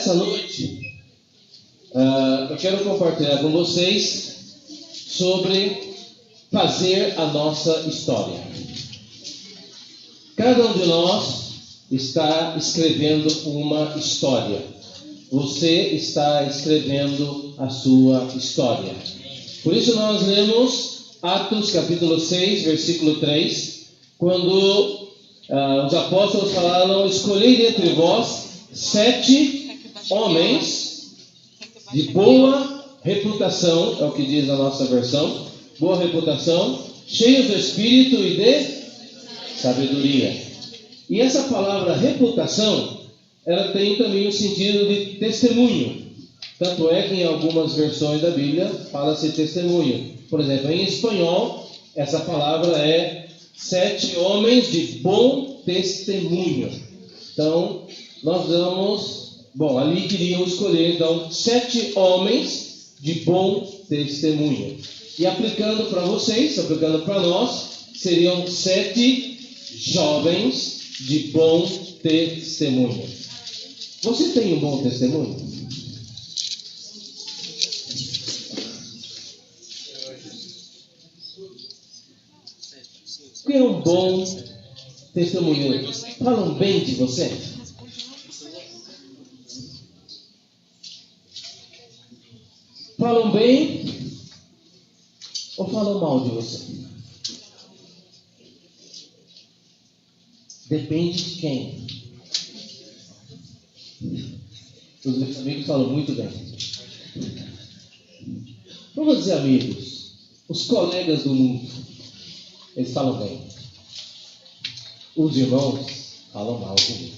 Essa noite, eu quero compartilhar com vocês sobre fazer a nossa história. Cada um de nós está escrevendo uma história. Você está escrevendo a sua história. Por isso nós lemos Atos capítulo 6, versículo 3, quando os apóstolos falaram: escolhei dentre vós 7 homens de boa reputação, é o que diz a nossa versão, boa reputação, cheios do Espírito e de sabedoria. E essa palavra reputação, ela tem também o sentido de testemunho. Tanto é que em algumas versões da Bíblia fala-se testemunho. Por exemplo, em espanhol, essa palavra é 7 homens de bom testemunho. Então, nós vamos... ali queriam escolher, então, 7 homens de bom testemunho. E aplicando para vocês, aplicando para nós, seriam 7 jovens de bom testemunho. Você tem um bom testemunho? O que é um bom testemunho? Falam bem de você? Falam bem ou falam mal de você? Depende de quem. Os meus amigos falam muito bem. Vamos dizer amigos, os colegas do mundo, eles falam bem. Os irmãos falam mal comigo.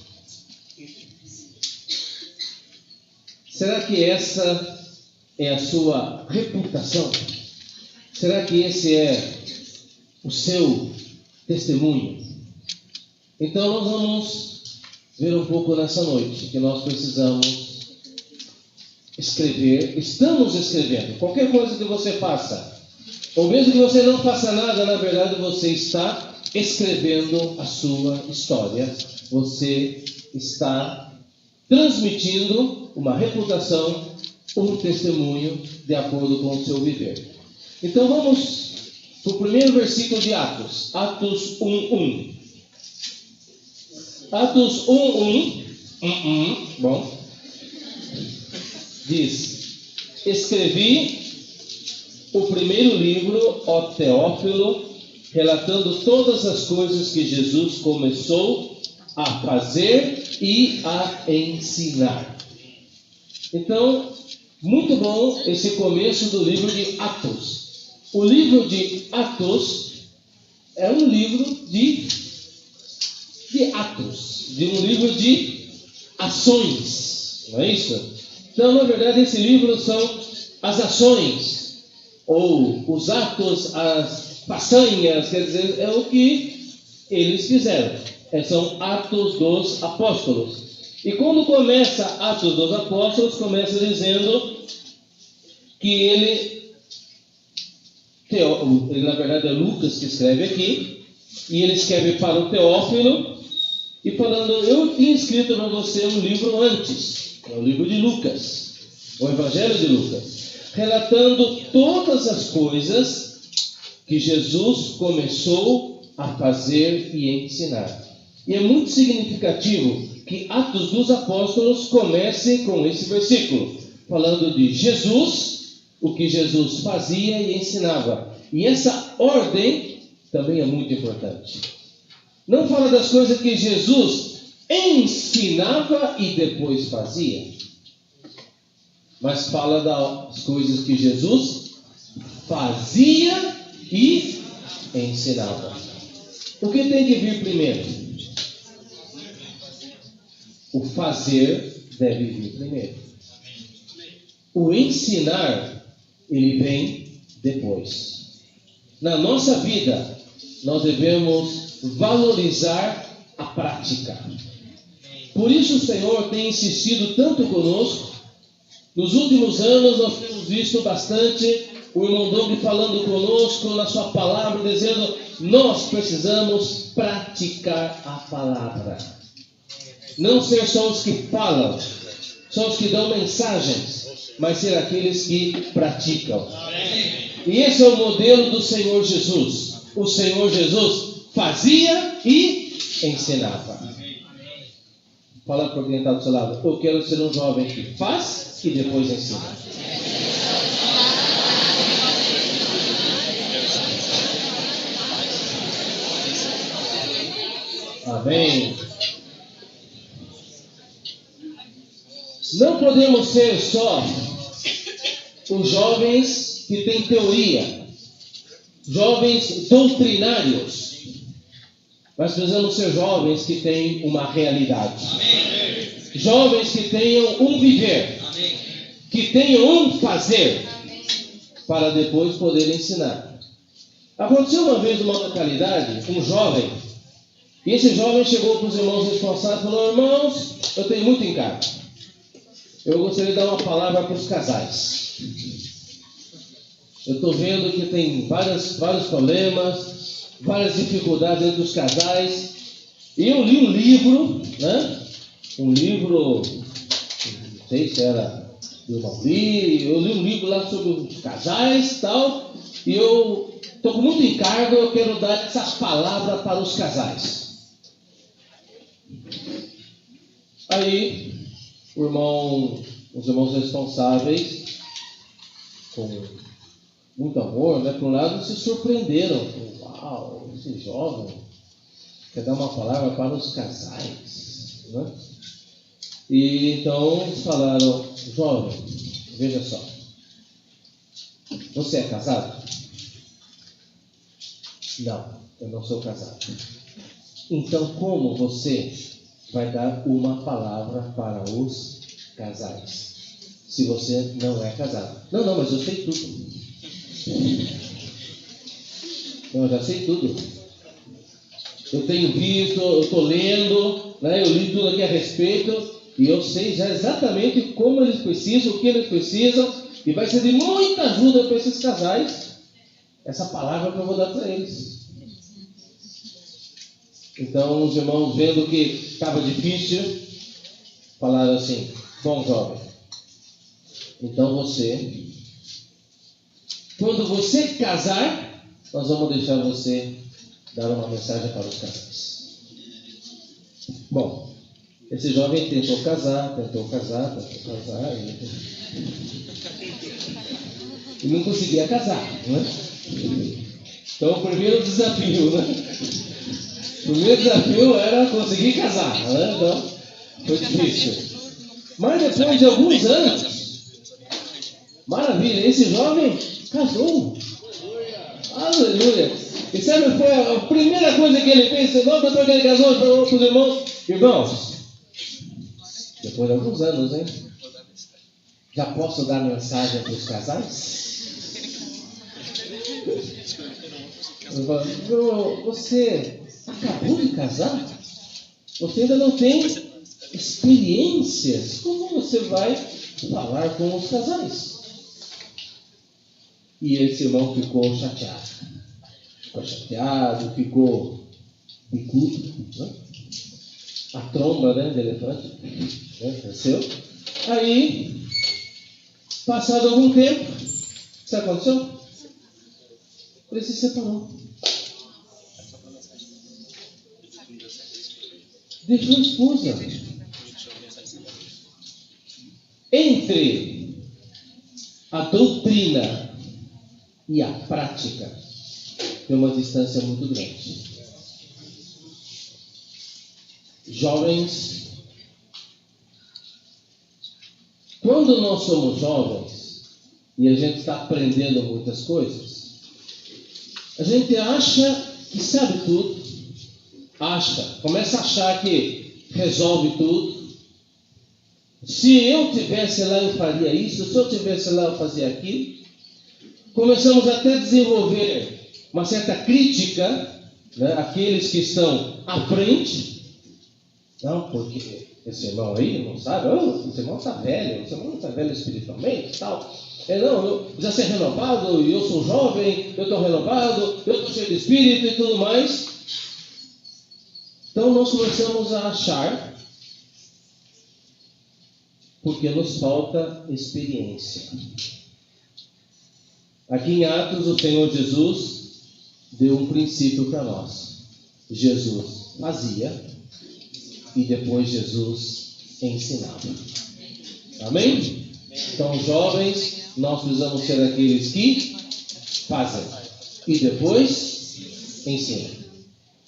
Será que essa é a sua reputação? Será que esse é o seu testemunho? Então nós vamos ver um pouco nessa noite que nós precisamos escrever. Estamos escrevendo. Qualquer coisa que você faça, ou mesmo que você não faça nada, na verdade você está escrevendo a sua história. Você está transmitindo uma reputação, um testemunho de acordo com o seu viver. Então vamos para o primeiro versículo de Atos. Atos 1:1. Atos 1:1. Diz: escrevi o primeiro livro, ó Teófilo, relatando todas as coisas que Jesus começou a fazer e a ensinar. Então, muito bom esse começo do livro de Atos. O livro de Atos é um livro de atos, de um livro de ações, não é isso? Então, na verdade, esse livro são as ações, ou os atos, as façanhas, quer dizer, é o que eles fizeram. São Atos dos Apóstolos. E quando começa Atos dos Apóstolos, começa dizendo que ele, na verdade é Lucas que escreve aqui, e ele escreve para o Teófilo, e falando: eu tinha escrito para você um livro antes, é o livro de Lucas, o Evangelho de Lucas, relatando todas as coisas que Jesus começou a fazer e ensinar. E é muito significativo que Atos dos Apóstolos comece com esse versículo, falando de Jesus, o que Jesus fazia e ensinava. E essa ordem também é muito importante. Não fala das coisas que Jesus ensinava e depois fazia, mas fala das coisas que Jesus fazia e ensinava. O que tem que vir primeiro? O fazer deve vir primeiro. O ensinar, ele vem depois. Na nossa vida, nós devemos valorizar a prática. Por isso o Senhor tem insistido tanto conosco. Nos últimos anos nós temos visto bastante o irmão Doug falando conosco na sua palavra, dizendo: nós precisamos praticar a palavra. Não ser só os que falam, são os que dão mensagens, mas ser aqueles que praticam. E esse é o modelo do Senhor Jesus. O Senhor Jesus fazia e ensinava. Fala para alguém que está do seu lado: eu quero ser um jovem que faz e depois ensina. Amém. Não podemos ser só os jovens que têm teoria, jovens doutrinários. Nós precisamos ser jovens que têm uma realidade. Amém. Jovens que tenham um viver. Amém. Que tenham um fazer, para depois poder ensinar. Aconteceu uma vez numa localidade, um jovem, e esse jovem chegou para os irmãos responsáveis e falou: irmãos, eu tenho muito encargo. Eu gostaria de dar uma palavra para os casais. Eu estou vendo que tem vários problemas, várias dificuldades entre os casais. E eu li um livro, né? Um livro, não sei se era do Mauri, eu li um livro lá sobre os casais e tal. E eu estou com muito encargo, eu quero dar essa palavra para os casais. Aí, os irmãos responsáveis, com muito amor, né, por um lado, se surpreenderam. Uau, esse jovem quer dar uma palavra para os casais, né? E então falaram: jovem, veja só, você é casado? Não, eu não sou casado. Então como você vai dar uma palavra para os casais, se você não é casado? Não, mas eu sei tudo. Eu já sei tudo. Eu tenho visto, eu estou lendo, né? Eu li tudo aqui a respeito, e eu sei já exatamente como eles precisam, o que eles precisam, e vai ser de muita ajuda para esses casais, essa palavra que eu vou dar para eles. Então, os irmãos, vendo que estava difícil, falaram assim: bom, jovem, então você, quando você casar, nós vamos deixar você dar uma mensagem para os casais. Bom, esse jovem tentou casar, e não conseguia casar, né? Então, o primeiro desafio, né? O primeiro desafio era conseguir casar, né? Então, foi difícil. Mas depois de alguns anos, maravilha, esse jovem casou. Aleluia. E sabe, foi a primeira coisa que ele fez? Logo depois que ele casou, ele falou para os irmãos: irmãos, depois de alguns anos, hein? Já posso dar mensagem para os casais? Você acabou de casar? Você ainda não tem experiências. Como você vai falar com os casais? E esse irmão ficou chateado. Ficou bicudo, né? A tromba, né, de elefante, né, cresceu. Aí, passado algum tempo, sabe o que aconteceu? Ele se separou. Deixou a esposa. Entre a doutrina e a prática tem uma distância muito grande. Jovens, quando nós somos jovens e a gente está aprendendo muitas coisas, a gente acha que sabe tudo, começa a achar que resolve tudo. Se eu tivesse lá, eu faria isso. Se eu tivesse lá, eu fazia aquilo. Começamos até a desenvolver uma certa crítica, né, àqueles que estão à frente. Não, porque esse irmão aí não sabe, esse irmão está velho, esse irmão não está velho espiritualmente e tal. Não, eu já ser renovado, eu sou jovem, eu estou renovado, eu estou cheio de espírito e tudo mais. Então nós começamos a achar porque nos falta experiência. Aqui em Atos, o Senhor Jesus deu um princípio para nós. Jesus fazia e depois Jesus ensinava. Amém? Então, jovens, nós precisamos ser aqueles que fazem e depois ensinam.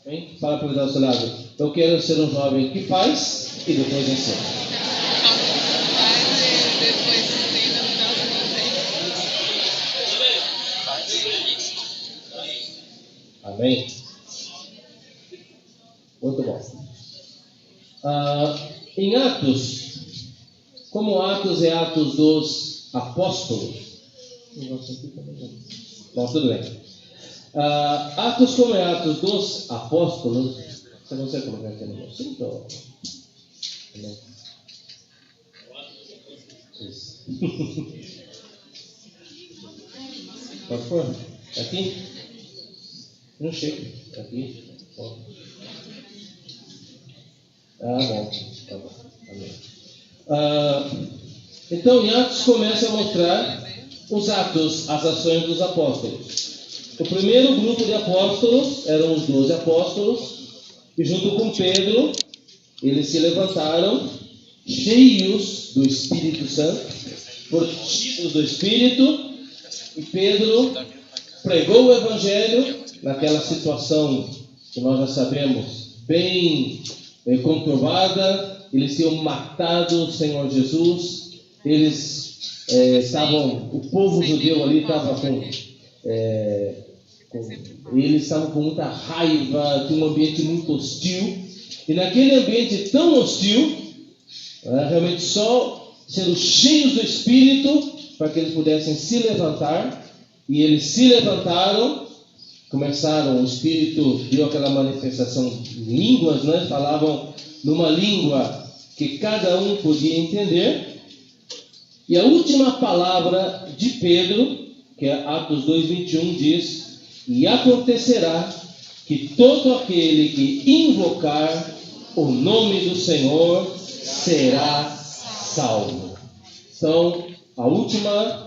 Amém? Fala para o seu lado. Eu quero ser um jovem que faz e depois ensina. Amém? Muito bom. Em Atos, como Atos é Atos dos Apóstolos. Bom, tudo bem. Atos, como é Atos dos Apóstolos, você não sei como é que é no meu cinto. Isso. Pode pôr? Aqui? Não chega. Aqui. Bom. Bom. Tá bom. Amém. Então, em Atos começa a mostrar os atos, as ações dos apóstolos. O primeiro grupo de apóstolos eram os 12 apóstolos, e junto com Pedro, eles se levantaram, cheios do Espírito Santo, fortificados do Espírito, e Pedro pregou o Evangelho naquela situação que nós já sabemos, bem conturbada. Eles tinham matado o Senhor Jesus, eles estavam, o povo judeu ali estava eles estavam com muita raiva, tinha um ambiente muito hostil, e naquele ambiente tão hostil, realmente só sendo cheios do Espírito, para que eles pudessem se levantar, e eles se levantaram, começaram, o Espírito deu aquela manifestação em línguas, né? Falavam numa língua que cada um podia entender, e a última palavra de Pedro, que é Atos 2:21, diz: e acontecerá que todo aquele que invocar o nome do Senhor será salvo. Então, a última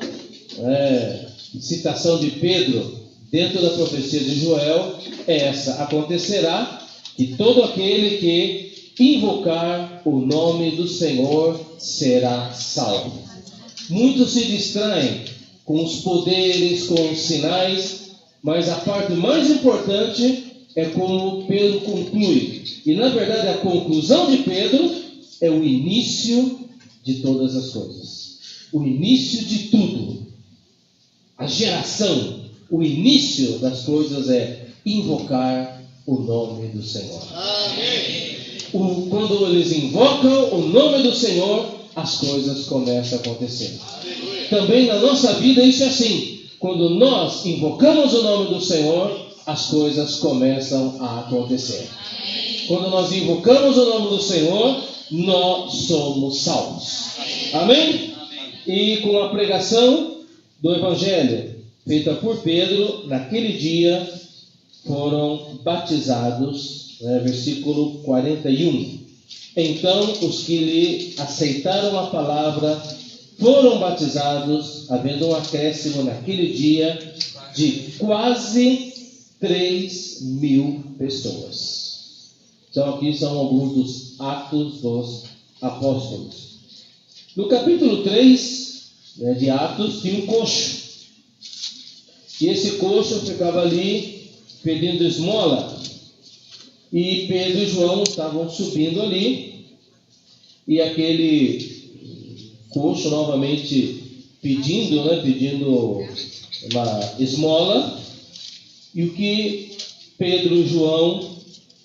citação de Pedro dentro da profecia de Joel é essa: acontecerá que todo aquele que invocar o nome do Senhor será salvo. Muitos se distraem com os poderes, com os sinais, mas a parte mais importante é como Pedro conclui. E na verdade a conclusão de Pedro é o início de todas as coisas. O início de tudo. A geração, o início das coisas é invocar o nome do Senhor. Amém. Quando eles invocam o nome do Senhor, as coisas começam a acontecer. Também na nossa vida isso é assim. Quando nós invocamos o nome do Senhor, as coisas começam a acontecer. Quando nós invocamos o nome do Senhor, nós somos salvos. Amém? E com a pregação do Evangelho feita por Pedro, naquele dia foram batizados, versículo 41. Então os que lhe aceitaram a palavra foram batizados, havendo um acréscimo naquele dia de quase 3.000 pessoas. Então aqui são alguns dos atos dos apóstolos. No capítulo 3 de Atos tinha um coxo. E esse coxo ficava ali pedindo esmola. E Pedro e João estavam subindo ali. E aquele coxo novamente pedindo uma esmola. E o que Pedro e João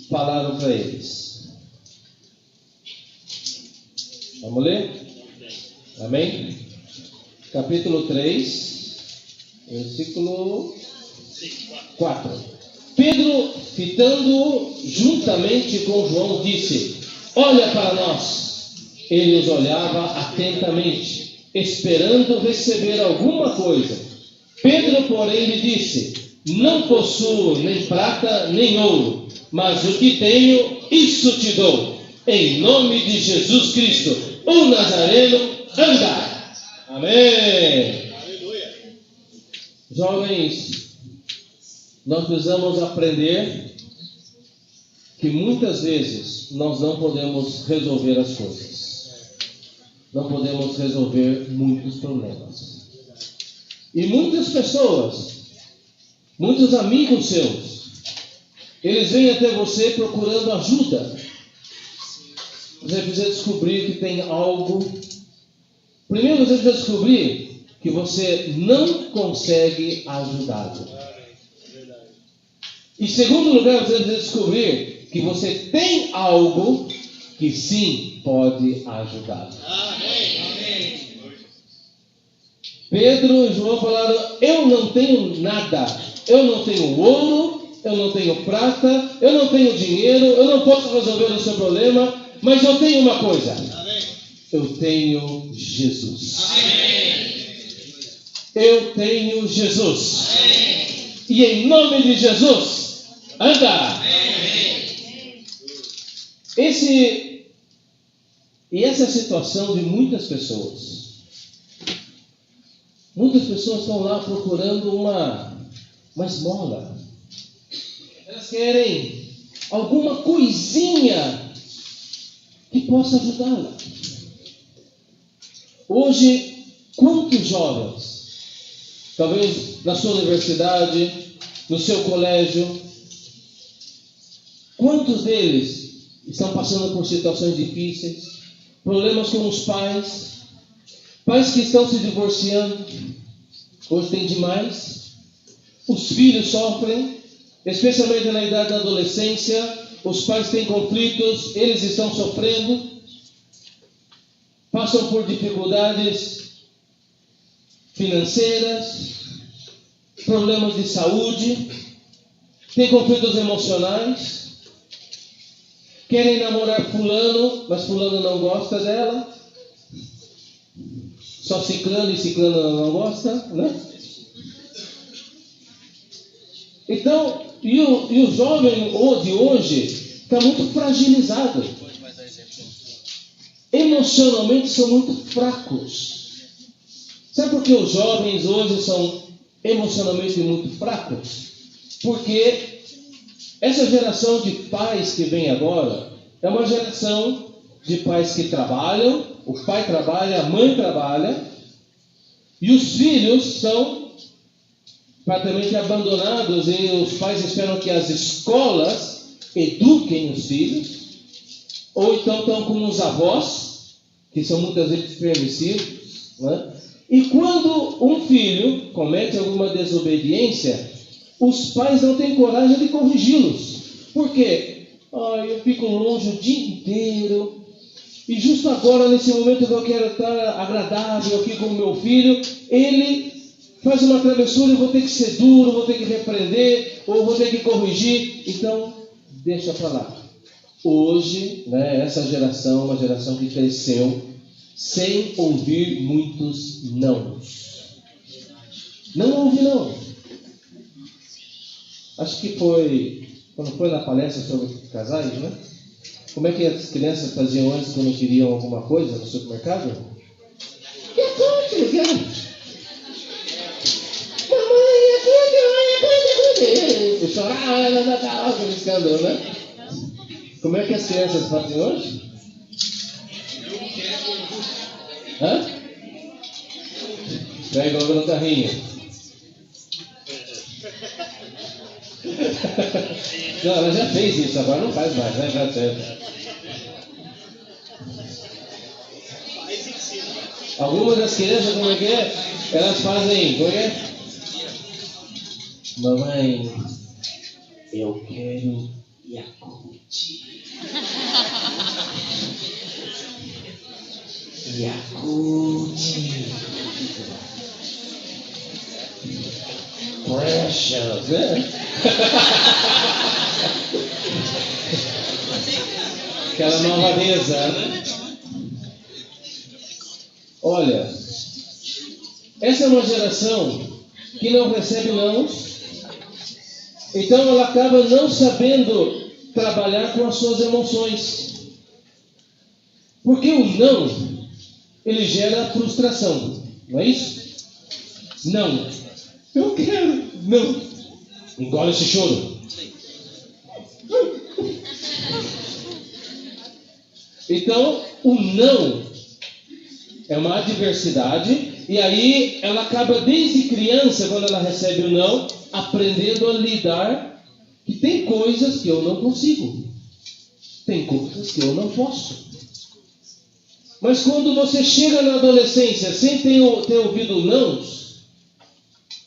falaram para eles? Vamos ler? Amém? Capítulo 3, versículo 4. Pedro, fitando juntamente com João, disse: olha para nós. Ele os olhava atentamente, esperando receber alguma coisa. Pedro, porém, lhe disse: não possuo nem prata nem ouro, mas o que tenho, isso te dou. Em nome de Jesus Cristo, o Nazareno anda. Amém. Jovens, nós precisamos aprender que muitas vezes nós não podemos resolver as coisas. Não podemos resolver muitos problemas. E muitas pessoas, muitos amigos seus, eles vêm até você procurando ajuda. Você precisa descobrir que tem algo. Primeiro você precisa descobrir que você não consegue ajudá-lo. Em segundo lugar, você precisa descobrir que você tem algo que sim pode ajudá-lo. Pedro e João falaram: eu não tenho nada, eu não tenho ouro, eu não tenho prata, eu não tenho dinheiro, eu não posso resolver o seu problema, mas eu tenho uma coisa. Eu tenho Jesus. Eu tenho Jesus. E em nome de Jesus, anda! Essa é a situação de muitas pessoas. Muitas pessoas estão lá procurando uma esmola. Elas querem alguma coisinha que possa ajudá-la. Hoje, quantos jovens, talvez na sua universidade, no seu colégio, quantos deles estão passando por situações difíceis, problemas com os pais que estão se divorciando? Hoje tem demais. Os filhos sofrem, especialmente na idade da adolescência. Os pais têm conflitos, eles estão sofrendo, passam por dificuldades financeiras, problemas de saúde, têm conflitos emocionais, querem namorar fulano, mas fulano não gosta dela. Só ciclano e ciclano não gosta, né? Então, e o jovem de hoje está muito fragilizado. Emocionalmente são muito fracos. Sabe por que os jovens hoje são emocionalmente muito fracos? Porque essa geração de pais que vem agora é uma geração de pais que trabalham, o pai trabalha, a mãe trabalha, e os filhos são praticamente abandonados, e os pais esperam que as escolas eduquem os filhos, ou então estão com os avós, que são muitas vezes permissivos, né? E quando um filho comete alguma desobediência, os pais não têm coragem de corrigi-los. Por quê? Eu fico longe o dia inteiro, e justo agora, nesse momento que eu quero estar agradável aqui com o meu filho, ele faz uma travessura, eu vou ter que ser duro, vou ter que repreender, ou vou ter que corrigir. Então, deixa para lá. Hoje, né, essa geração é uma geração que cresceu sem ouvir muitos nãos. Não ouve não. Acho que foi, quando foi na palestra sobre casais, né? Como é que as crianças faziam antes quando queriam alguma coisa no supermercado? E chorava, aquele escândalo, né? Como é que as crianças fazem hoje? Hã? Pega logo no carrinho. Não, ela já fez isso, agora não faz mais, né? Já certo. Algumas das crianças, como é que é? Elas fazem, como é que é? Mamãe, eu quero Yakult. Yakult. Precious, né? Aquela malvadeza, né? Olha, essa é uma geração que não recebe nãos, então ela acaba não sabendo trabalhar com as suas emoções. Porque o não ele gera frustração, não é isso? Não. Eu quero. Não. Engole esse choro. Então, o não é uma adversidade, e aí ela acaba desde criança, quando ela recebe o não, aprendendo a lidar que tem coisas que eu não consigo, tem coisas que eu não posso. Mas quando você chega na adolescência sem ter ouvido não,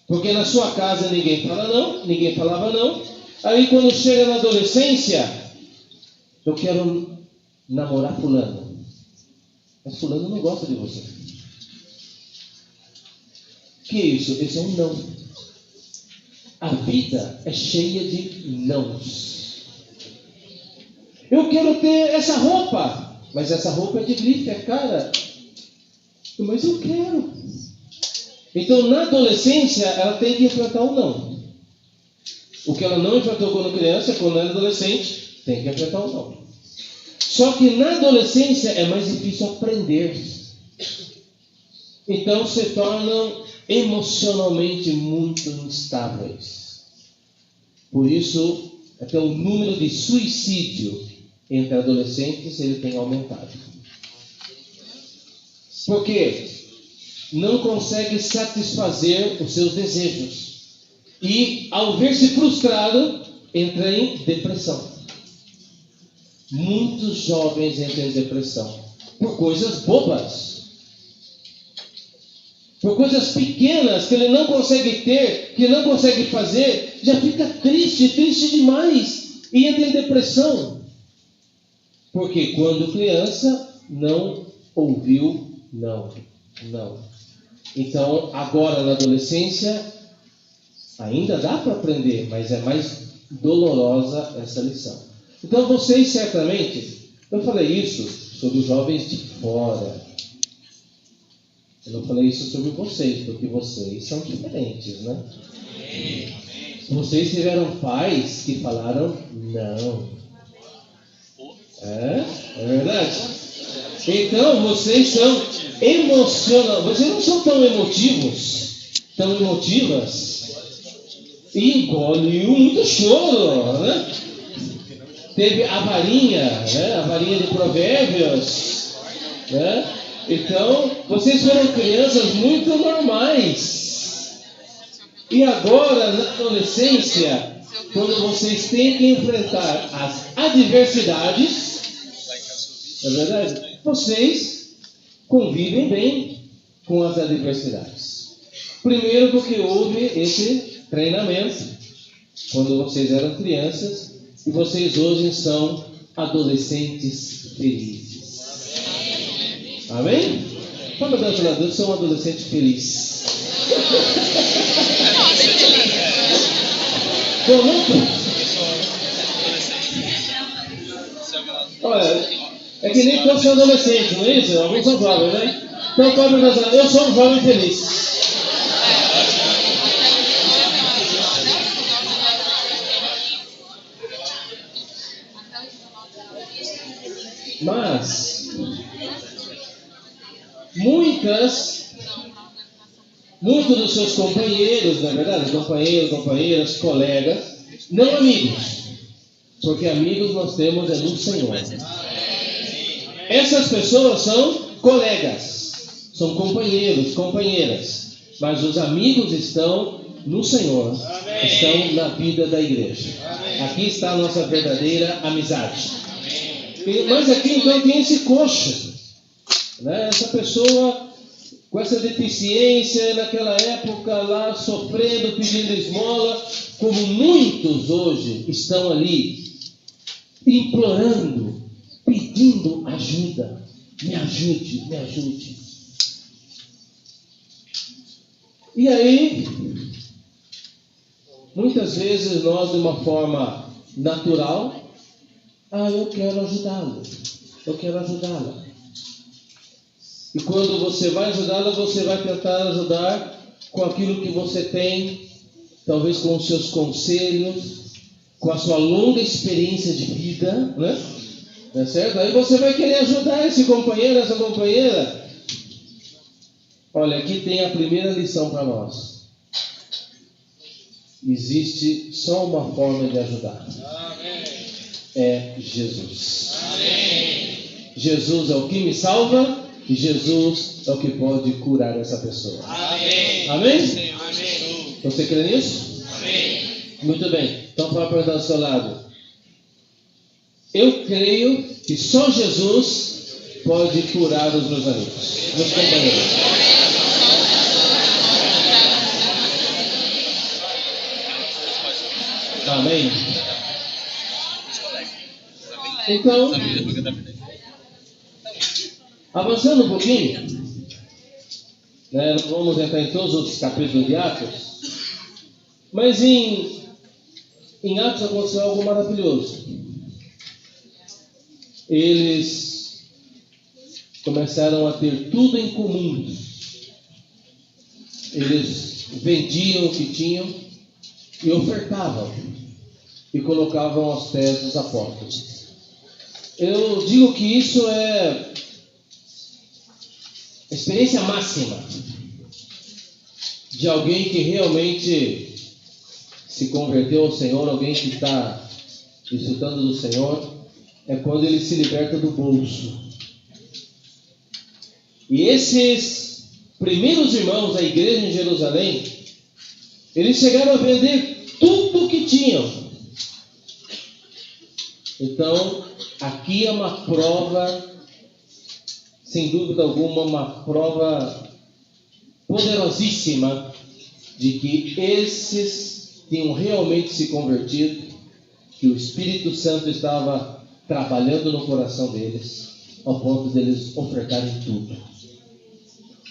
porque na sua casa ninguém fala não, ninguém falava não, aí quando chega na adolescência, eu quero namorar fulano, mas fulano não gosta de você. Que é isso? Esse é um não. A vida é cheia de nãos. Eu quero ter essa roupa, mas essa roupa é de grife, é cara. Mas eu quero. Então, na adolescência, ela tem que enfrentar o não. O que ela não enfrentou quando criança, quando era adolescente, tem que enfrentar o não. Só que na adolescência é mais difícil aprender. Então, se tornam emocionalmente muito instáveis. Por isso, até o número de suicídio entre adolescentes ele tem aumentado. Por quê? Não consegue satisfazer os seus desejos. E, ao ver-se frustrado, entra em depressão. Muitos jovens entram em depressão por coisas bobas. Por coisas pequenas que ele não consegue ter, que não consegue fazer, já fica triste demais e entra em depressão. Porque quando criança não ouviu não. Então, agora na adolescência, ainda dá para aprender, mas é mais dolorosa essa lição. Então, vocês certamente, eu falei isso sobre os jovens de fora. Eu não falei isso sobre vocês, porque vocês são diferentes, né? Vocês tiveram pais que falaram não. É verdade? Então, vocês são emocionais. Vocês não são tão emotivos, tão emotivas, e engoliu muito choro, né? Teve a varinha, né? A varinha de Provérbios, né? Então, vocês foram crianças muito normais. E agora, na adolescência, quando vocês têm que enfrentar as adversidades, é verdade? Vocês convivem bem com as adversidades. Primeiro, porque houve esse treinamento quando vocês eram crianças e vocês hoje são adolescentes felizes. Amém? Fala para Deus, eu sou um adolescente feliz. Olha, é que nem todos são adolescentes, não é isso? Alguns são jovens, né? Então, Pablo Nazaré, eu sou um jovem feliz. Mas muitos dos seus companheiros, na verdade, companheiras, colegas, não amigos, porque amigos nós temos é no Senhor. Essas pessoas são colegas, são companheiros, companheiras, mas os amigos estão no Senhor, estão na vida da igreja. Aqui está a nossa verdadeira amizade. Mas aqui então tem esse coxo, né? Essa pessoa com essa deficiência, naquela época lá sofrendo, pedindo esmola, como muitos hoje estão ali implorando, pedindo ajuda. Me ajude. E aí, muitas vezes nós, de uma forma natural, eu quero ajudá-lo, eu quero ajudá-la. E quando você vai ajudá-la, você vai tentar ajudar com aquilo que você tem, talvez com os seus conselhos, com a sua longa experiência de vida, né? Tá certo? Aí você vai querer ajudar esse companheiro, essa companheira, Olha, aqui tem a primeira lição para nós. Existe só uma forma de ajudar. É Jesus. Jesus é o que me salva e Jesus é o que pode curar essa pessoa. Amém? Você crê nisso? Muito bem. Então fala para o seu lado. Eu creio que só Jesus pode curar os meus amigos, meus companheiros. Amém? Então, avançando um pouquinho, né, vamos entrar em todos os capítulos de Atos, mas em Atos aconteceu algo maravilhoso. Eles começaram a ter tudo em comum. Eles vendiam o que tinham e ofertavam e colocavam aos pés dos apóstolos. Eu digo que isso é a experiência máxima de alguém que realmente se converteu ao Senhor, alguém que está desfrutando do Senhor, é quando ele se liberta do bolso. E esses primeiros irmãos da igreja em Jerusalém, eles chegaram a vender tudo o que tinham. Então, aqui é uma prova, sem dúvida alguma, uma prova poderosíssima de que esses tinham realmente se convertido, que o Espírito Santo estava trabalhando no coração deles, ao ponto deles ofertarem tudo.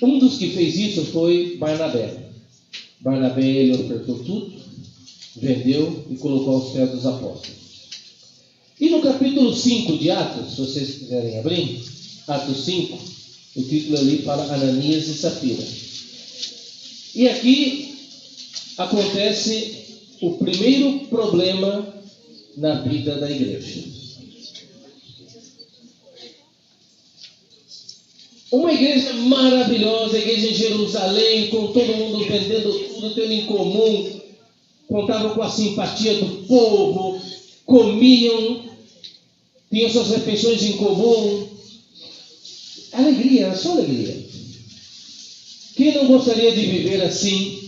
Um dos que fez isso foi Barnabé. Barnabé, ele ofertou tudo, vendeu e colocou aos pés dos apóstolos. E no capítulo 5 de Atos, se vocês quiserem abrir, Atos 5, o título ali fala Ananias e Safira. E aqui acontece o primeiro problema na vida da igreja. Uma igreja maravilhosa, a igreja em Jerusalém, com todo mundo vendendo tudo, tendo em comum, contavam com a simpatia do povo, comiam, tinham suas refeições em comum. Alegria, era só alegria. Quem não gostaria de viver assim,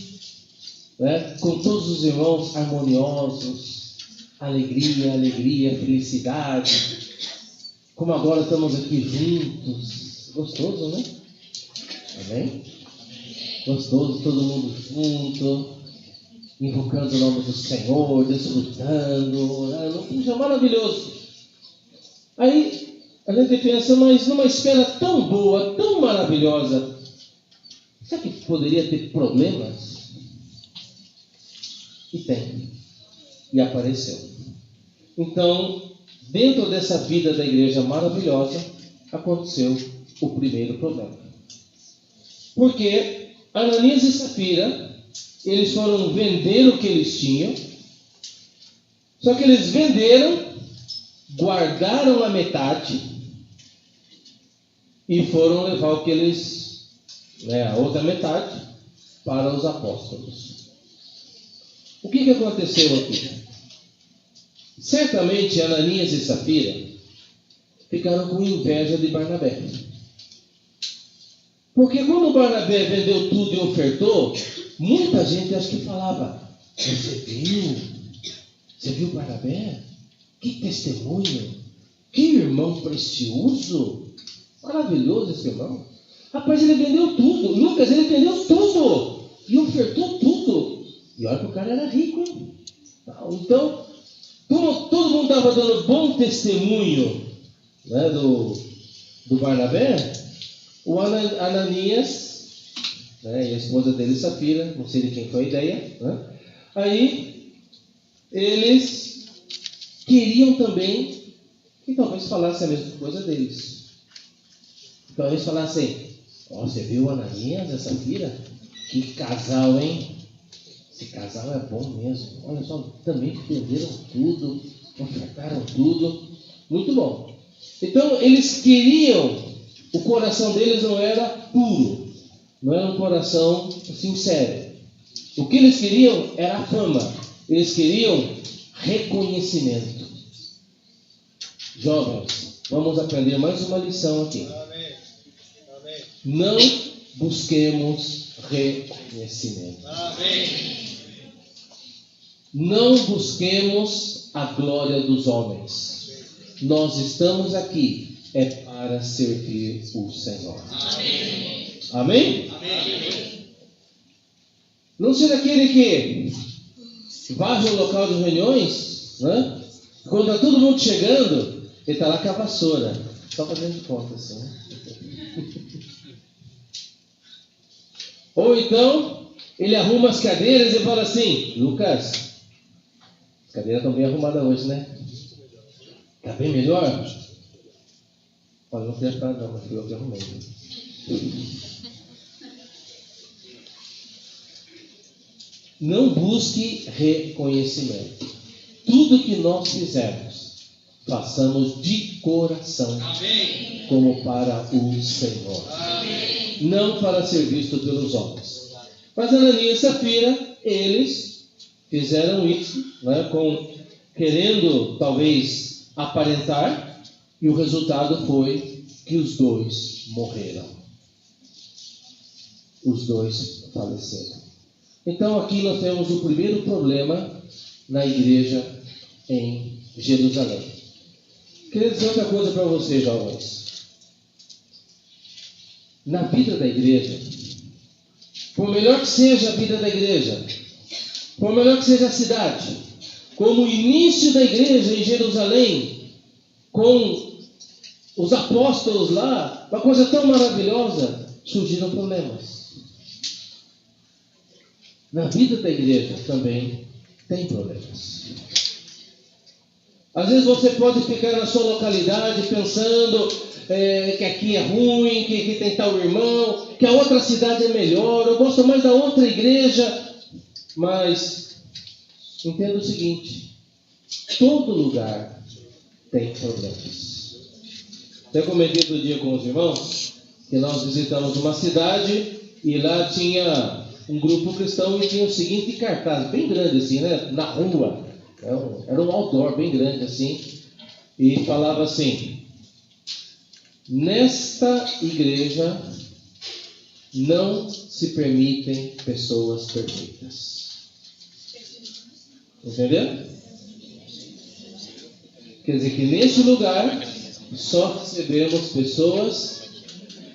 né? Com todos os irmãos harmoniosos, alegria, felicidade, como agora estamos aqui juntos. Gostoso, né? Amém? Gostoso, todo mundo junto, invocando o nome do Senhor, desfrutando, orando, é maravilhoso. Aí a gente pensa, mas numa espera tão boa, tão maravilhosa, será que poderia ter problemas? E tem. E apareceu. Então, dentro dessa vida da igreja maravilhosa, aconteceu o primeiro problema. Porque Ananias e Safira, eles foram vender o que eles tinham, só que eles venderam, guardaram a metade e foram levar o que eles, a outra metade, para os apóstolos. O que aconteceu aqui? Certamente Ananias e Safira ficaram com inveja de Barnabé. Porque quando Barnabé vendeu tudo e ofertou, muita gente acho que falava, você viu Barnabé? Que testemunho, que irmão precioso, maravilhoso esse irmão. Rapaz, ele vendeu tudo, Lucas, ele vendeu tudo e ofertou tudo. E olha que o cara era rico, hein? Então, como todo mundo estava dando bom testemunho, né, do Barnabé, o Ananias, e a esposa dele, Safira, não sei de quem foi a ideia, né? Aí eles queriam também que talvez falasse a mesma coisa deles. Talvez falassem, você viu o Ananias e Safira? Que casal, hein? Esse casal é bom mesmo. Olha só, também venderam tudo, ofertaram tudo. Muito bom. Então, eles queriam, o coração deles não era puro. Não era um coração sincero. O que eles queriam era a fama. Eles queriam reconhecimento. Jovens, vamos aprender mais uma lição aqui. Amém. Amém. Não busquemos reconhecimento. Amém. Não busquemos a glória dos homens. Nós estamos aqui para servir o Senhor. Amém. Amém? Amém. Não ser aquele que varre o local de reuniões, né? Quando está todo mundo chegando, ele está lá com a vassoura, só fazendo de conta assim, né? Ou então, ele arruma as cadeiras e fala assim: Lucas, as cadeiras estão bem arrumadas hoje, né? Está bem melhor? Olha, não quero estar não, mas fui eu que arrumei. Não busque reconhecimento. Tudo que nós fizermos, façamos de coração. Amém. Como para o Senhor. Amém. Não para ser visto pelos homens. Mas Ananias e Safira, eles fizeram isso, né, querendo talvez aparentar, e o resultado foi que os dois morreram. Os dois faleceram. Então aqui nós temos o primeiro problema na igreja em Jerusalém. Queria dizer outra coisa para vocês, jovens. Na vida da igreja, por melhor que seja a vida da igreja, por melhor que seja a cidade, como o início da igreja em Jerusalém, com os apóstolos lá, uma coisa tão maravilhosa, surgiram problemas. Na vida da igreja também tem problemas. Às vezes você pode ficar na sua localidade pensando que aqui é ruim, que aqui tem tal irmão, que a outra cidade é melhor, eu gosto mais da outra igreja. Mas entenda o seguinte: todo lugar tem problemas. Eu comentei outro dia com os irmãos que nós visitamos uma cidade e lá tinha um grupo cristão e tinha o seguinte cartaz, bem grande assim, né? Na rua. Era um outdoor bem grande assim. E falava assim: nesta igreja não se permitem pessoas perfeitas. Entendeu? Quer dizer que neste lugar só recebemos pessoas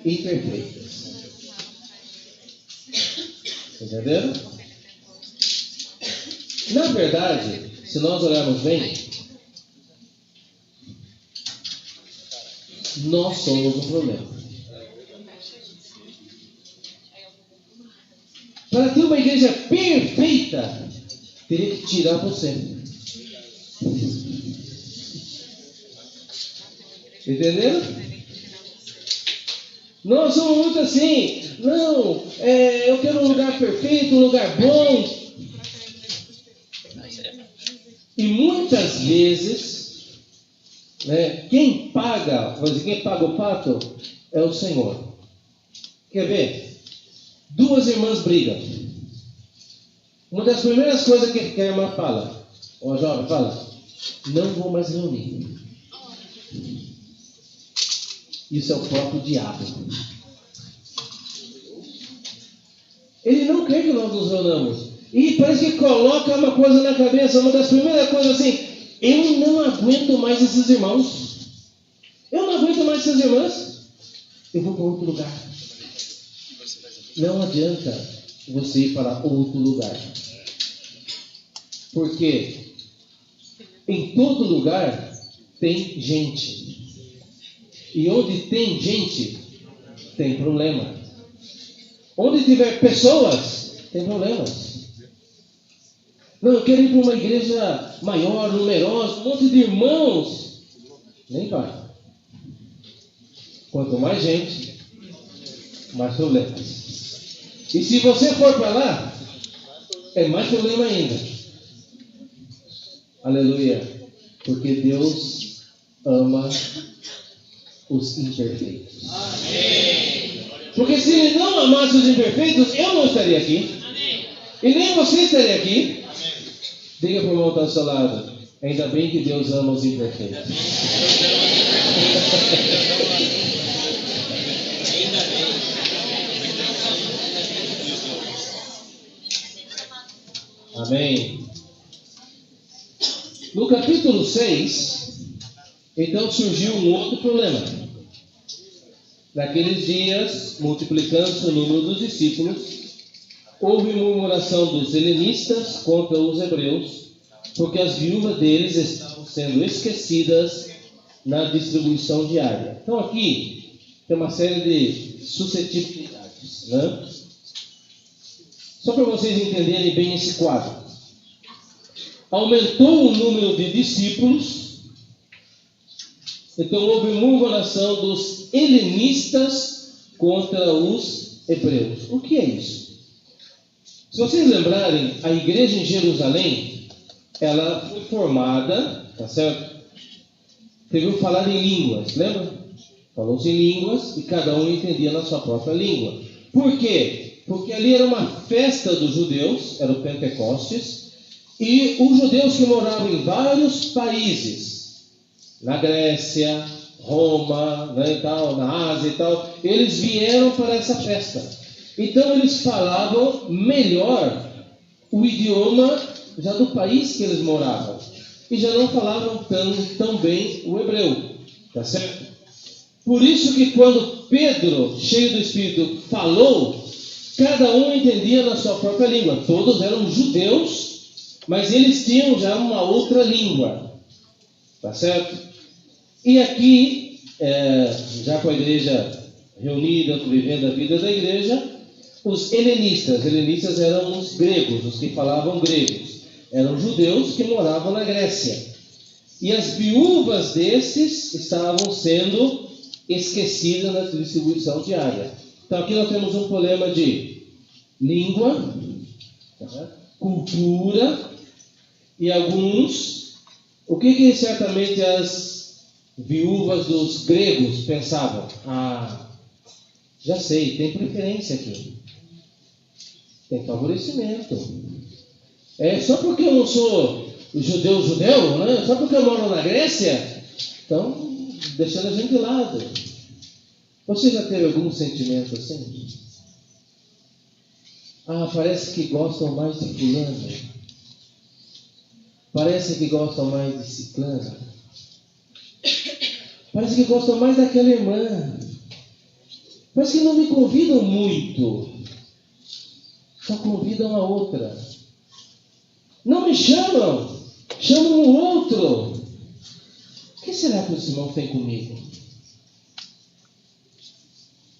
imperfeitas. Entenderam? Na verdade, se nós olharmos bem, nós somos um problema. Para ter uma igreja perfeita, teria que tirar você. Entenderam? Nós somos muito assim. Não, eu quero um lugar perfeito, um lugar bom. E muitas vezes, né, quem paga o pato é o Senhor. Quer ver? Duas irmãs brigam. Uma das primeiras coisas que a irmã fala, ou a jovem fala: não vou mais reunir. Isso é o próprio diabo. Ele não quer que nós nos reunamos. E parece que coloca uma coisa na cabeça, uma das primeiras coisas assim: eu não aguento mais esses irmãos. Eu não aguento mais essas irmãs. Eu vou para outro lugar. Não adianta você ir para outro lugar. Porque em todo lugar tem gente. E onde tem gente, tem problema. Onde tiver pessoas, tem problemas. Não, eu quero ir para uma igreja maior, numerosa, um monte de irmãos. Nem vai. Quanto mais gente, mais problemas. E se você for para lá, é mais problema ainda. Aleluia. Porque Deus ama os imperfeitos. Amém. Porque se Ele não amasse os imperfeitos, eu não estaria aqui. E nem você estaria aqui. Diga para o irmão que está ao seu lado: ainda bem que Deus ama os imperfeitos. Amém. No capítulo 6, então surgiu um outro problema. Naqueles dias, multiplicando-se o número dos discípulos, houve murmuração dos helenistas contra os hebreus, porque as viúvas deles estavam sendo esquecidas na distribuição diária. Então aqui tem uma série de suscetibilidades, né? Só para vocês entenderem bem esse quadro. Aumentou o número de discípulos, então houve murmuração dos helenistas contra os hebreus. O que é isso? Se vocês lembrarem, a igreja em Jerusalém, ela foi formada, tá certo? Teve que falar em línguas, lembra? Falou-se em línguas e cada um entendia na sua própria língua. Por quê? Porque ali era uma festa dos judeus, era o Pentecostes, e os judeus que moravam em vários países, na Grécia, Roma, né, e tal, na Ásia e tal, eles vieram para essa festa. Então eles falavam melhor o idioma já do país que eles moravam. E já não falavam tão bem o hebreu. Tá certo? Por isso que quando Pedro, cheio do Espírito, falou, cada um entendia na sua própria língua. Todos eram judeus, mas eles tinham já uma outra língua. Tá certo? E aqui, já com a igreja reunida, vivendo a vida da igreja, os helenistas eram os gregos, os que falavam gregos. Eram judeus que moravam na Grécia. E as viúvas desses estavam sendo esquecidas na distribuição diária. Então aqui nós temos um problema de língua, cultura e alguns. O que certamente as viúvas dos gregos pensavam? Já sei, tem preferência aqui. Tem favorecimento. Só porque eu não sou judeu, né? Só porque eu moro na Grécia, então, deixando a gente de lado. Você já teve algum sentimento assim? Parece que gostam mais de fulano. Parece que gostam mais de ciclano. Parece que gostam mais daquela irmã. Parece que não me convidam muito. Só convidam a outra. Não me chamam. Chamam o outro. O que será que os irmãos têm comigo?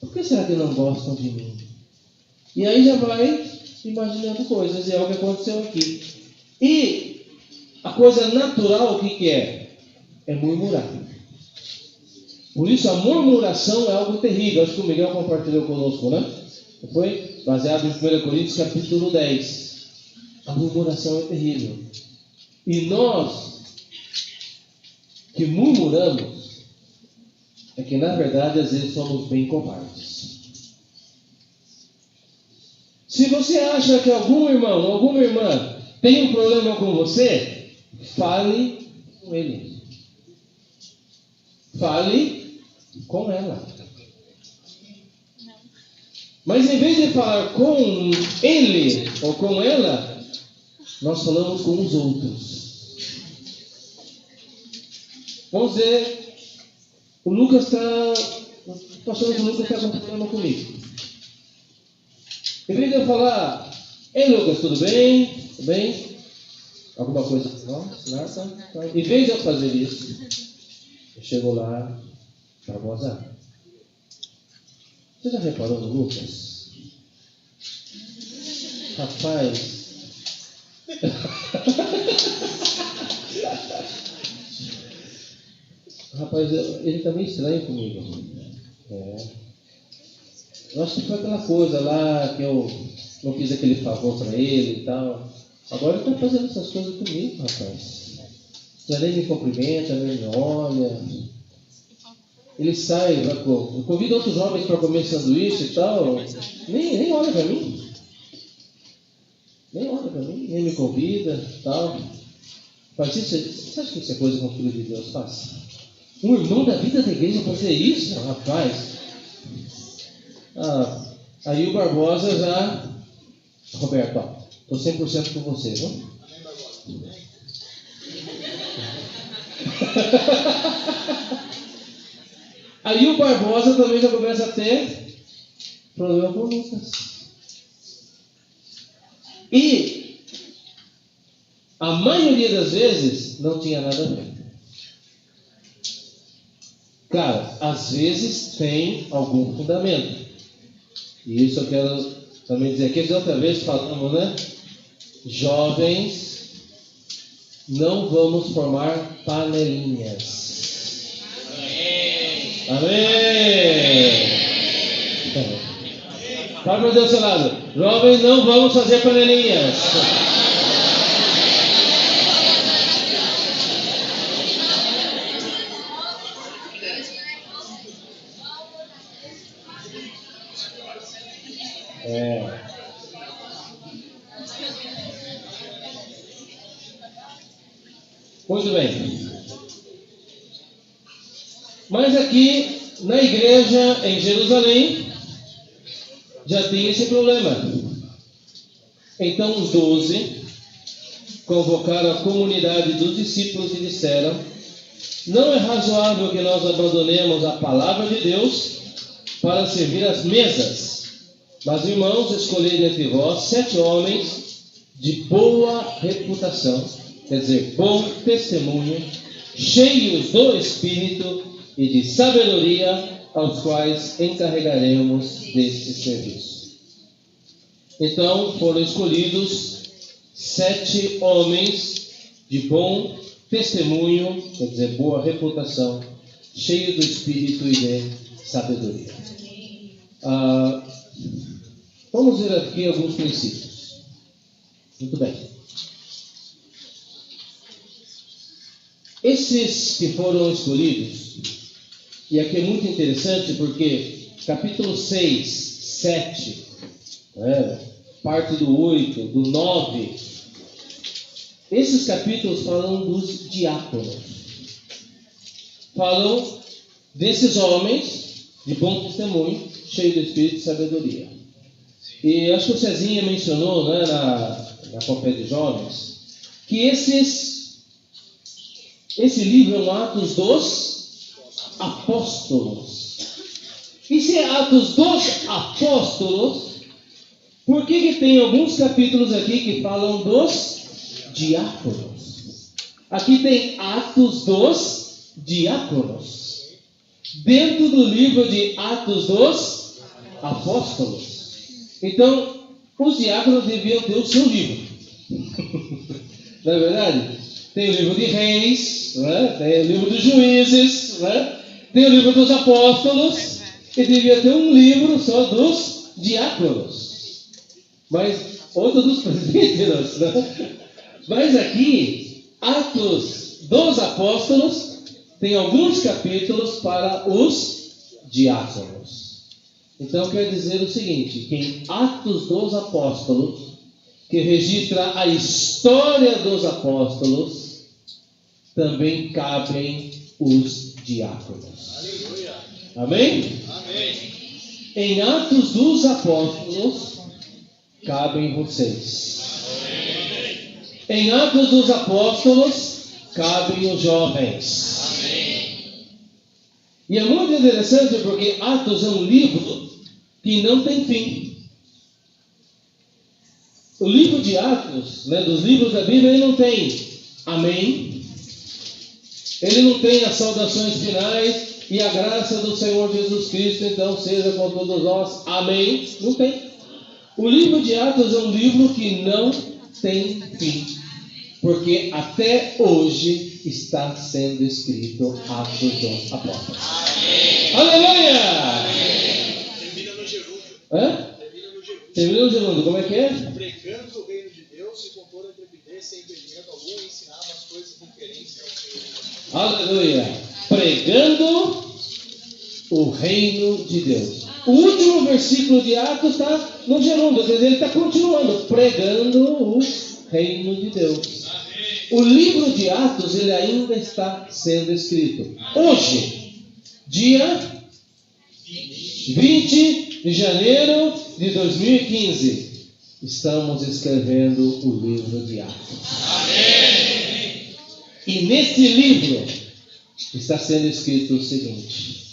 Por que será que não gostam de mim? E aí já vai imaginando coisas. E é o que aconteceu aqui. E a coisa natural, o que é? É murmurar. Por isso a murmuração é algo terrível. Acho que o Miguel compartilhou conosco, né? Foi baseado em 1 Coríntios capítulo 10. A murmuração é terrível. E nós que murmuramos é que na verdade às vezes somos bem covardes. Se você acha que algum irmão ou alguma irmã tem um problema com você, fale com ele. Fale com ela. Mas em vez de falar com ele ou com ela, nós falamos com os outros. Vamos dizer, o pastor Lucas está com um problema comigo. Em vez de eu falar, ei Lucas, tudo bem? Tudo bem? Alguma coisa? Não? Nada? Em vez de eu fazer isso, eu chego lá para gozar. Você já reparou no Lucas? Rapaz. Rapaz, ele está meio estranho comigo. Eu acho que foi aquela coisa lá que eu não fiz aquele favor para ele e tal. Agora ele está fazendo essas coisas comigo, rapaz. Já nem me cumprimenta, nem me olha. Ele sai, convida outros jovens para comer sanduíche e tal, nem olha para mim. Nem olha para mim, nem me convida e tal. Faz isso, você acha que isso é coisa que o Filho de Deus faz? Um irmão da vida da igreja fazer isso? Rapaz. Aí o Barbosa já... Roberto, estou 100% com você, viu? Aí o Barbosa também já começa a ter problema com o Lucas. E a maioria das vezes não tinha nada a ver. Claro, às vezes tem algum fundamento. E isso eu quero também dizer aqui. Da outra vez falamos, né? Jovens, não vamos formar panelinhas. Amém! Fala para Deus ao seu lado. Jovens, não vamos fazer panelinhas. Muito bem. Mas aqui na igreja em Jerusalém já tem esse problema. Então os 12 convocaram a comunidade dos discípulos e disseram: não é razoável que nós abandonemos a palavra de Deus para servir às mesas. Mas, irmãos, escolhei entre vós 7 homens de boa reputação, quer dizer, bom testemunho, cheios do Espírito e de sabedoria, aos quais encarregaremos deste serviço. Então foram escolhidos 7 homens de bom testemunho, quer dizer, boa reputação, cheios do Espírito e de sabedoria. Vamos ver aqui alguns princípios. Muito bem. Esses que foram escolhidos, e aqui é muito interessante porque capítulo 6, 7, parte do 8, do 9, esses capítulos falam dos diáconos. Falam desses homens de bom testemunho, cheios do Espírito e sabedoria. E acho que o Cezinha mencionou, né, na Conferência de Jovens, que esse livro é um Atos dos Apóstolos. E se é Atos dos Apóstolos, por que tem alguns capítulos aqui que falam dos diáconos? Aqui tem Atos dos Diáconos, dentro do livro de Atos dos Apóstolos. Então, os diáconos deviam ter o seu livro. Não é verdade? Tem o livro de Reis, né? Tem o livro dos Juízes, né? Tem o livro dos Apóstolos, e devia ter um livro só dos diáconos. Mas, outro dos presbíteros, né? Mas aqui, Atos dos Apóstolos, tem alguns capítulos para os diáconos. Então quer dizer o seguinte, que em Atos dos Apóstolos, que registra a história dos apóstolos, também cabem os diáconos. Aleluia. Amém? Amém. Em Atos dos Apóstolos, cabem vocês. Amém. Em Atos dos Apóstolos, cabem os jovens. Amém. E é muito interessante porque Atos é um livro que não tem fim. O livro de Atos, né, dos livros da Bíblia, ele não tem amém. Ele não tem as saudações finais e a graça do Senhor Jesus Cristo, então seja com todos nós. Amém. Não tem. O livro de Atos é um livro que não tem fim. Porque até hoje está sendo escrito Atos dos Apóstolos. Amém. Aleluia! Termina no gerúndio. Termina no gerúndio. Como é que é? Pregando o reino de Deus e com toda a intrepidez, sem impedimento algum, ensinava as coisas referentes ao Senhor. Aleluia! Pregando reino de Deus. O último versículo de Atos está no gerúndio, quer dizer, ele está continuando, pregando o reino de Deus. O livro de Atos, ele ainda está sendo escrito. Hoje, dia 20 de janeiro de 2015, estamos escrevendo o livro de Atos. Amém. E nesse livro está sendo escrito o seguinte: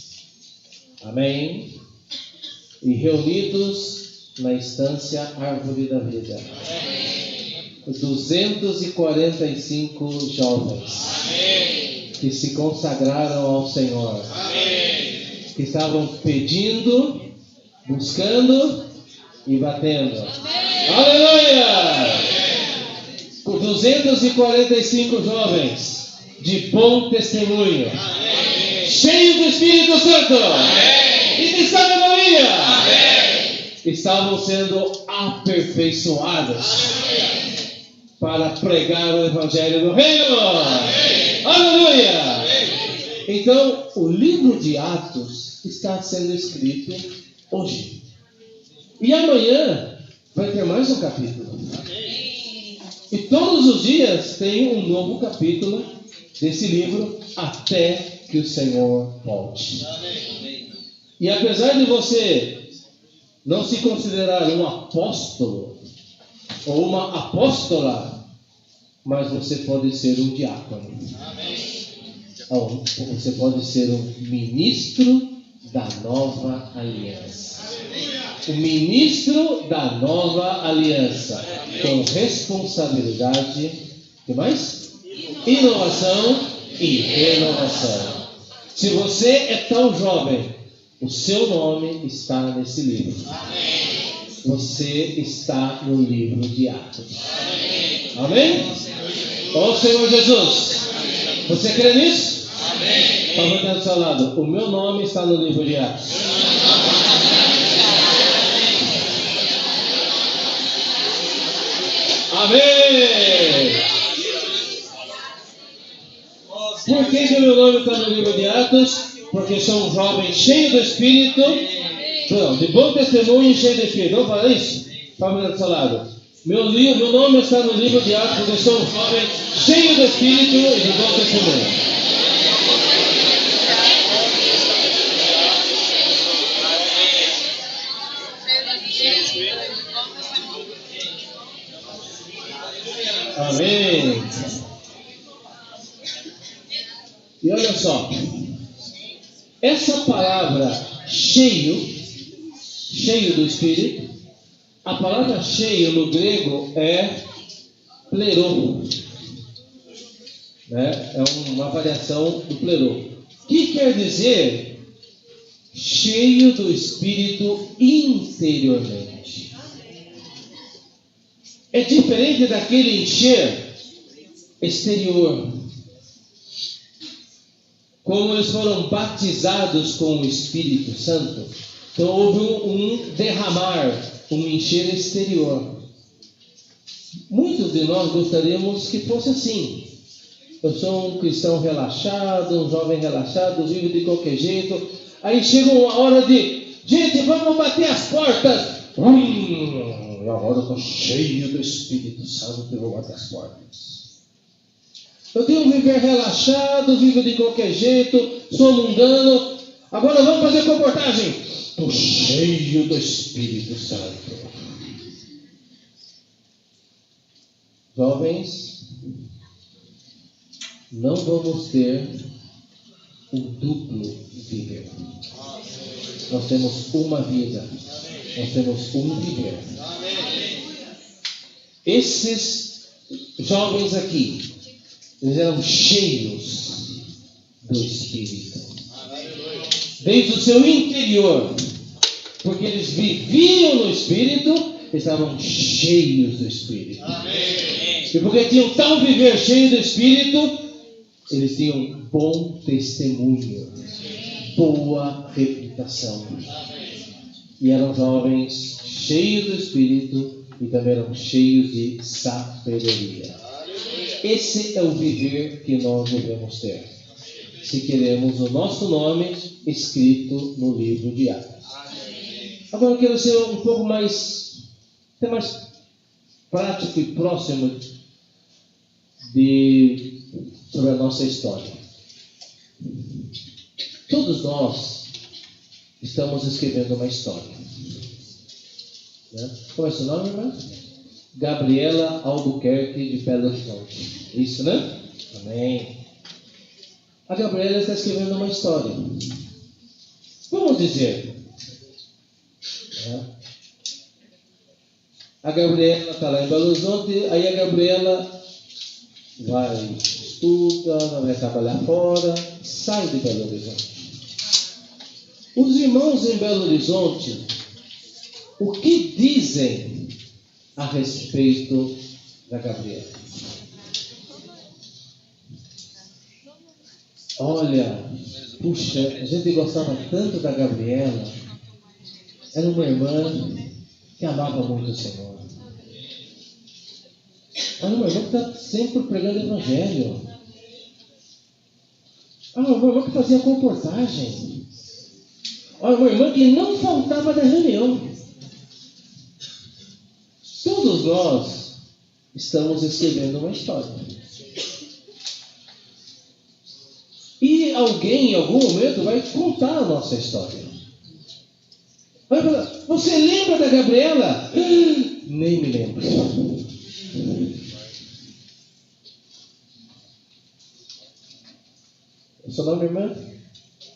amém? E reunidos na estância Árvore da Vida, 245 jovens que se consagraram ao Senhor, que estavam pedindo, buscando e batendo. Aleluia! 245 jovens de bom testemunho, cheios do Espírito Santo e de sabedoria, estavam sendo aperfeiçoados para pregar o Evangelho do Reino. Aleluia! Então, o livro de Atos está sendo escrito hoje. E amanhã vai ter mais um capítulo. E todos os dias tem um novo capítulo desse livro até que o Senhor volte. E apesar de você não se considerar um apóstolo ou uma apóstola, mas você pode ser um diácono. Ou você pode ser um ministro da nova aliança. O ministro da nova aliança, com responsabilidade, que mais? Inovação e renovação. Se você é tão jovem, o seu nome está nesse livro. Você está no livro de Atos. Amém? Ó Senhor Jesus, você crê nisso? Fala do seu lado: o meu nome está no livro de Atos. Amém! Por que o meu nome está no livro de Atos? Porque sou um jovem cheio do Espírito, de bom testemunho e cheio do Espírito. Vamos falar isso? Fala do seu lado: meu nome está no livro de Atos porque sou um jovem cheio do Espírito e de bom testemunho. Amém. E olha só, essa palavra cheio do Espírito, a palavra cheio no grego é plerô, né? É uma variação do plerô, que quer dizer cheio do Espírito interiormente. É diferente daquele encher exterior. Como eles foram batizados com o Espírito Santo, então houve um derramar, um encher exterior. Muitos de nós gostaríamos que fosse assim. Eu sou um cristão relaxado, um jovem relaxado, vivo de qualquer jeito. Aí chega uma hora de, gente, vamos bater as portas. Agora eu estou cheio do Espírito Santo e vou bater as portas. Eu tenho um viver relaxado, vivo de qualquer jeito, sou mundano. Agora vamos fazer comportagem. Estou cheio do Espírito Santo. Jovens, não vamos ter o duplo viver. Nós temos uma vida. Nós temos um viver. Esses jovens aqui, eles eram cheios do Espírito. Desde o seu interior. Porque eles viviam no Espírito, estavam cheios do Espírito. E porque tinham tal viver cheio do Espírito, eles tinham bom testemunho, boa reputação. E eram jovens cheios do Espírito e também eram cheios de sabedoria. Esse é o viver que nós devemos ter. se queremos o nosso nome escrito no livro de Atos. Agora eu quero ser um pouco mais, até mais prático e próximo sobre a nossa história. Todos nós estamos escrevendo uma história. Né? Qual é o seu nome, irmã? Gabriela Albuquerque de Belo Horizonte. Isso, né? Amém. A Gabriela está escrevendo uma história. Vamos dizer. Né? A Gabriela está lá em Belo Horizonte, aí a Gabriela vai, estuda, vai trabalhar fora, sai de Belo Horizonte. Os irmãos em Belo Horizonte, o que dizem a respeito da Gabriela? Olha, puxa, a gente gostava tanto da Gabriela, era uma irmã que amava muito o Senhor. Era uma irmã que está sempre pregando o Evangelho. Era uma irmã que fazia comportagem. Olha, uma irmã que não faltava na reunião. Todos nós estamos escrevendo uma história. E alguém, em algum momento, vai contar a nossa história. Vai falar, você lembra da Gabriela? Nem me lembro. O seu nome, irmã?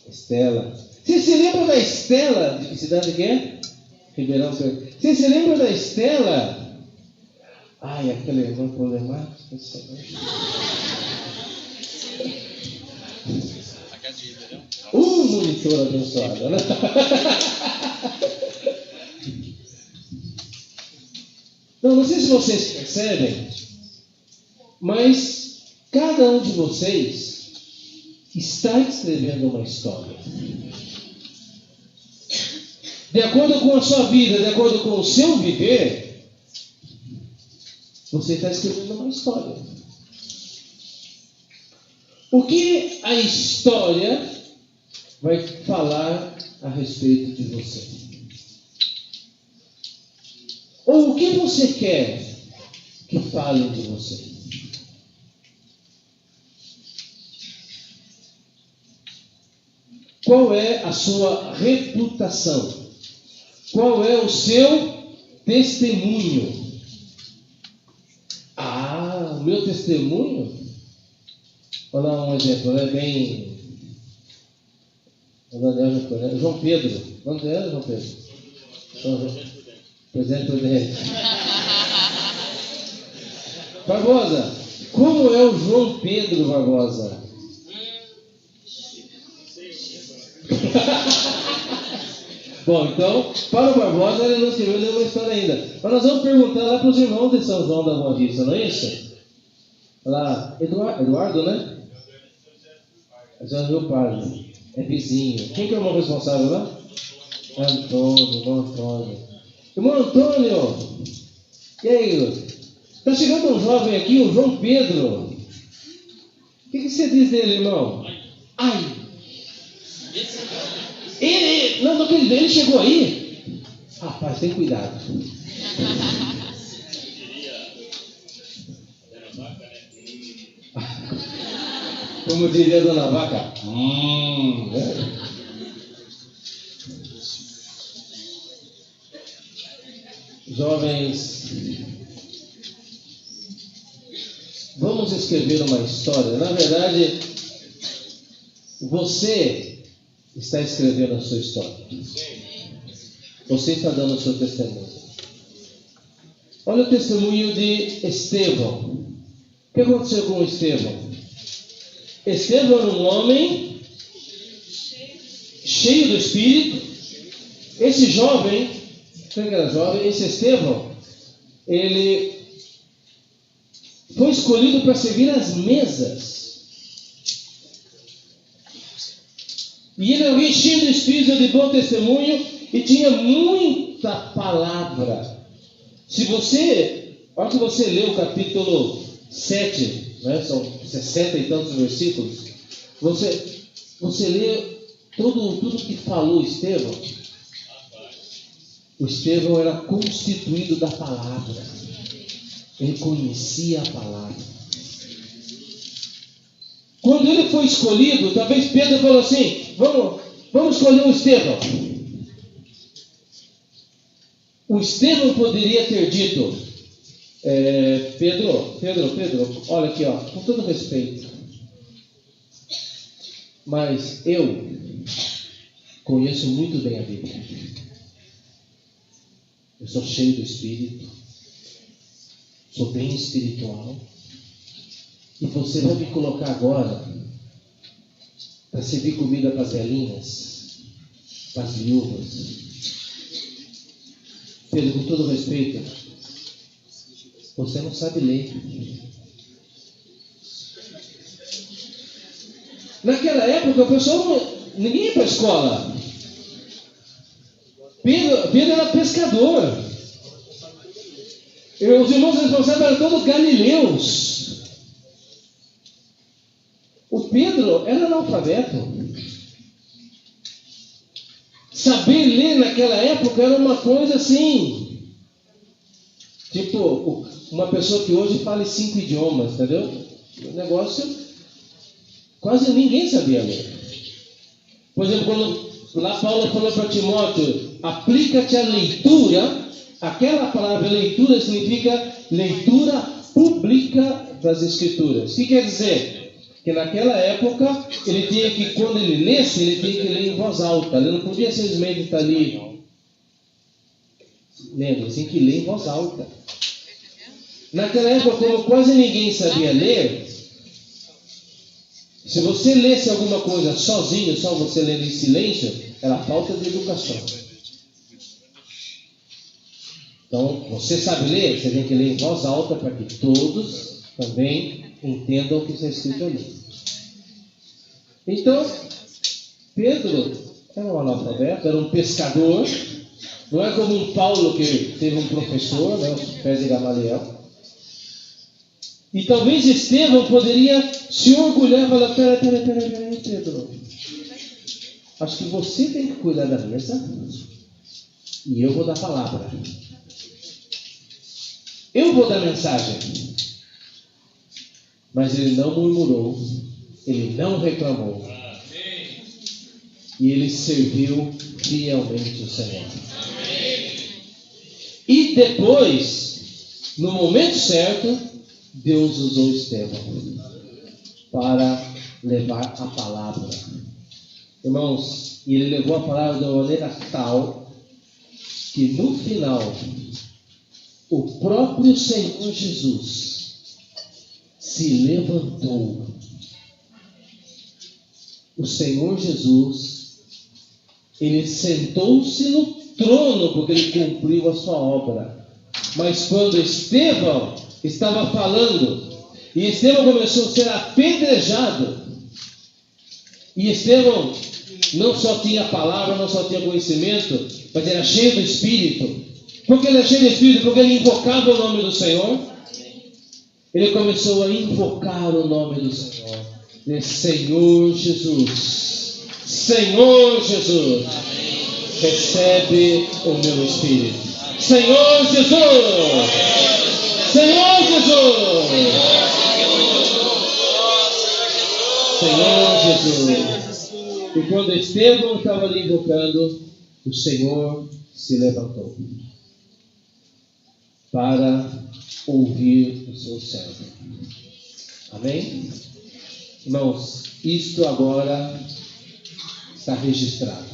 Estela. Você se lembra da Estela? De que cidade que é? Ribeirão Preto. Você se lembra da Estela? Ai, aquela irmã problemática. Monitor abençoada, né? Não sei se vocês percebem, mas cada um de vocês está escrevendo uma história. De acordo com a sua vida, de acordo com o seu viver, você está escrevendo uma história. O que a história vai falar a respeito de você? Ou o que você quer que falem de você? Qual é a sua reputação? Qual é o seu testemunho? O meu testemunho? Vou dar um exemplo, né? Bem... João Pedro. Quanto era, João Pedro? Presidente Prudente. Barbosa, como é o João Pedro Barbosa? Bom, então, para o Barbosa, ele não escreveu nenhuma história ainda. Mas nós vamos perguntar lá para os irmãos de São João da Boa Vista, não é isso? Lá, Eduardo, né? Já viu o padre. É vizinho. Quem que é o irmão responsável lá? Irmão Antônio. Irmão Antônio! E aí? Está chegando um jovem aqui, o João Pedro. O que você diz dele, irmão? Ai! Ele chegou aí? Rapaz, tem cuidado. Como diria a dona Vaca. Né? Jovens, vamos escrever uma história. Na verdade, você está escrevendo a sua história. Você está dando o seu testemunho. Olha o testemunho de Estevão. O que aconteceu com Estevão? Estevão era um homem cheio do Espírito. Esse jovem, esse Estevão, ele foi escolhido para servir as mesas. E ele era alguém cheio do Espírito, de bom testemunho e tinha muita palavra. Olha que você lê o capítulo 7, né, são 60 e tantos versículos. Você lê tudo que falou Estevão. O Estevão era constituído da palavra. Ele conhecia a palavra. Quando ele foi escolhido, talvez Pedro falou assim: vamos escolher o Estevão. O Estevão poderia ter dito: Pedro, olha aqui, ó, com todo respeito, mas eu conheço muito bem a Bíblia. Eu sou cheio do Espírito, sou bem espiritual, e você vai me colocar agora para servir comida para as velhinhas, para as viúvas. Pedro, com todo respeito, você não sabe ler. Naquela época, o pessoal ninguém ia para a escola. Pedro era pescador. E os irmãos responsáveis eram todos galileus. O Pedro era analfabeto. Saber ler naquela época era uma coisa assim, tipo, uma pessoa que hoje fala 5 idiomas, entendeu? O negócio, quase ninguém sabia ler. Por exemplo, quando lá Paulo falou para Timóteo: aplica-te à leitura, aquela palavra leitura significa leitura pública das Escrituras. O que quer dizer? Que naquela época, ele tinha que, quando ele lesse, ele tinha que ler em voz alta. Ele não podia simplesmente estar ali lendo, ele tinha que ler em voz alta. Naquela época, como quase ninguém sabia ler, se você lesse alguma coisa sozinho, só você lendo em silêncio, era falta de educação. Então, você sabe ler, você tem que ler em voz alta para que todos também entendam o que está escrito ali. Então, Pedro era um analfabeto, era um pescador. Não é como um Paulo que teve um professor, né, os pés de Gamaliel. E talvez Estevão poderia se orgulhar e falar: peraí, Pedro. Acho que você tem que cuidar da mesa e eu vou dar a palavra. Eu vou dar a mensagem. Mas ele não murmurou, ele não reclamou. E ele serviu fielmente o Senhor. E depois, no momento certo, Deus usou Estevão para levar a palavra. Irmãos, e ele levou a palavra de uma maneira tal que no final, o próprio Senhor Jesus se levantou. O Senhor Jesus, ele sentou-se no trono porque ele cumpriu a sua obra. Mas quando Estevão estava falando, e Estevão começou a ser apedrejado, e Estevão não só tinha palavra, não só tinha conhecimento, mas era cheio do Espírito. Por que ele era cheio do Espírito? Porque ele invocava o nome do Senhor. Ele começou a invocar o nome do Senhor. Senhor Jesus, Senhor Jesus, recebe o meu Espírito. Senhor Jesus, Senhor Jesus, Senhor Jesus. E quando Estevão estava ali invocando, o Senhor se levantou para ouvir o seu servo. Amém? Irmãos, isto agora está registrado.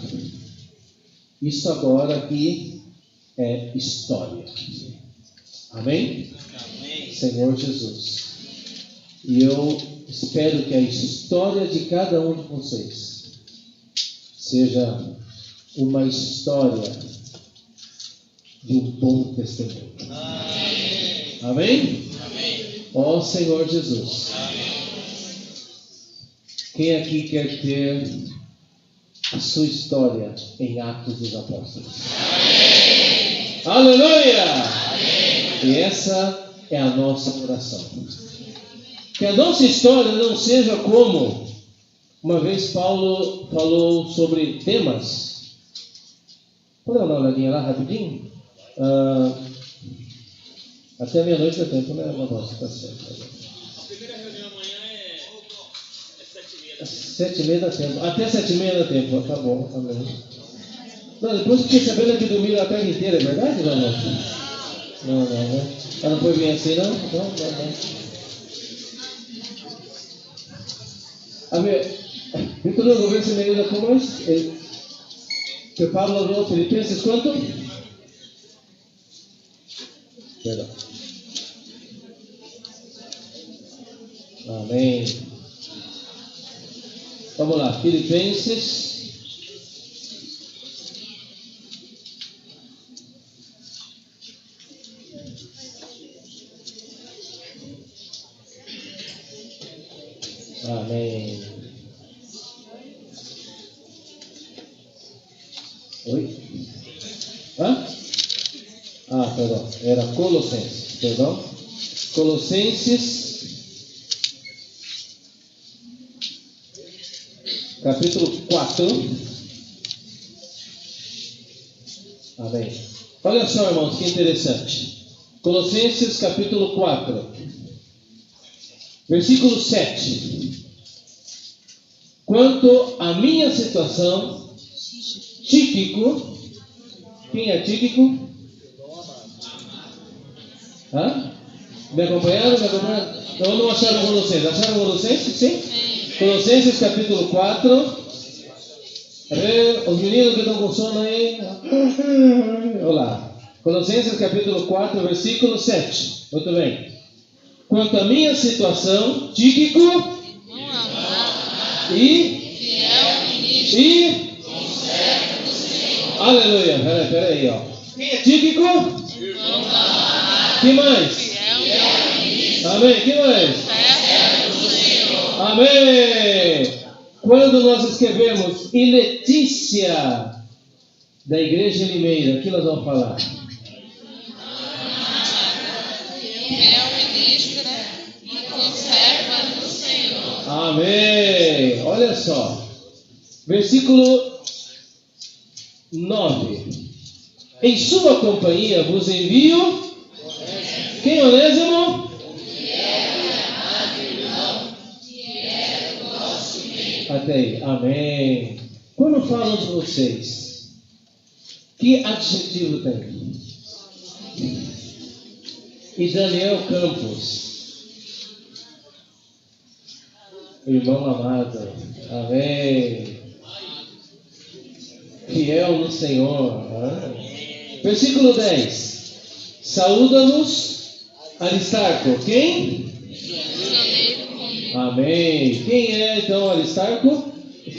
Isso agora aqui é história. Amém? Amém? Senhor Jesus. E eu espero que a história de cada um de vocês seja uma história de um bom testemunho. Amém? Amém? Ó Senhor Jesus. Amém. Quem aqui quer ter a sua história em Atos dos Apóstolos? Amém. Aleluia! Amém. E essa é a nossa oração. Que a nossa história não seja como Uma vez Paulo falou sobre Demas. Podemos dar uma olhadinha lá rapidinho? Até meia-noite dá tempo, né? Nossa, tá certo. A primeira reunião amanhã é 7h30. 7h30 dá tempo. Até 7h30 dá tempo. Tá bom, tá bom. Não, depois fiquei sabendo que dormiram a tarde inteira, é verdade, não? Não, né? Ela não foi bem assim, não? Não. A ver, Vitor, no verso me ayuda cómo es que Pablo habló Filipenses, ¿cuánto? Perdão. Amém. Vamos lá, Filipenses. Amém. Oi? Perdão. Era Colossenses. Perdão. Colossenses, capítulo 4. Amém. Olha só, irmãos, que interessante. Colossenses, capítulo 4. Versículo 7. Quanto à minha situação, Tíquico, quem é Tíquico? Me acompanharam? Então não acharam Colossenses? Acharam Colossenses? Sim? Colossenses, capítulo 4. Os meninos que estão com sono aí. Olá. Colossenses, capítulo 4, versículo 7. Muito bem. Quanto à minha situação, Tíquico e aleluia. Peraí, ó. Quem é Tíquico? Que mais? Amém. Que mais? Amém. Quando nós escrevemos e Letícia da Igreja Limeira, o que nós vamos falar? Amém. Olha só. Versículo 9. Em sua companhia vos envio. Quem é Onésimo? Até aí. Amém. Quando falam de vocês, que adjetivo tem? E Daniel Campos, irmão amado, amém, fiel no Senhor. Versículo 10. Saúda-nos Aristarco. Quem? Amém. Quem é então Aristarco?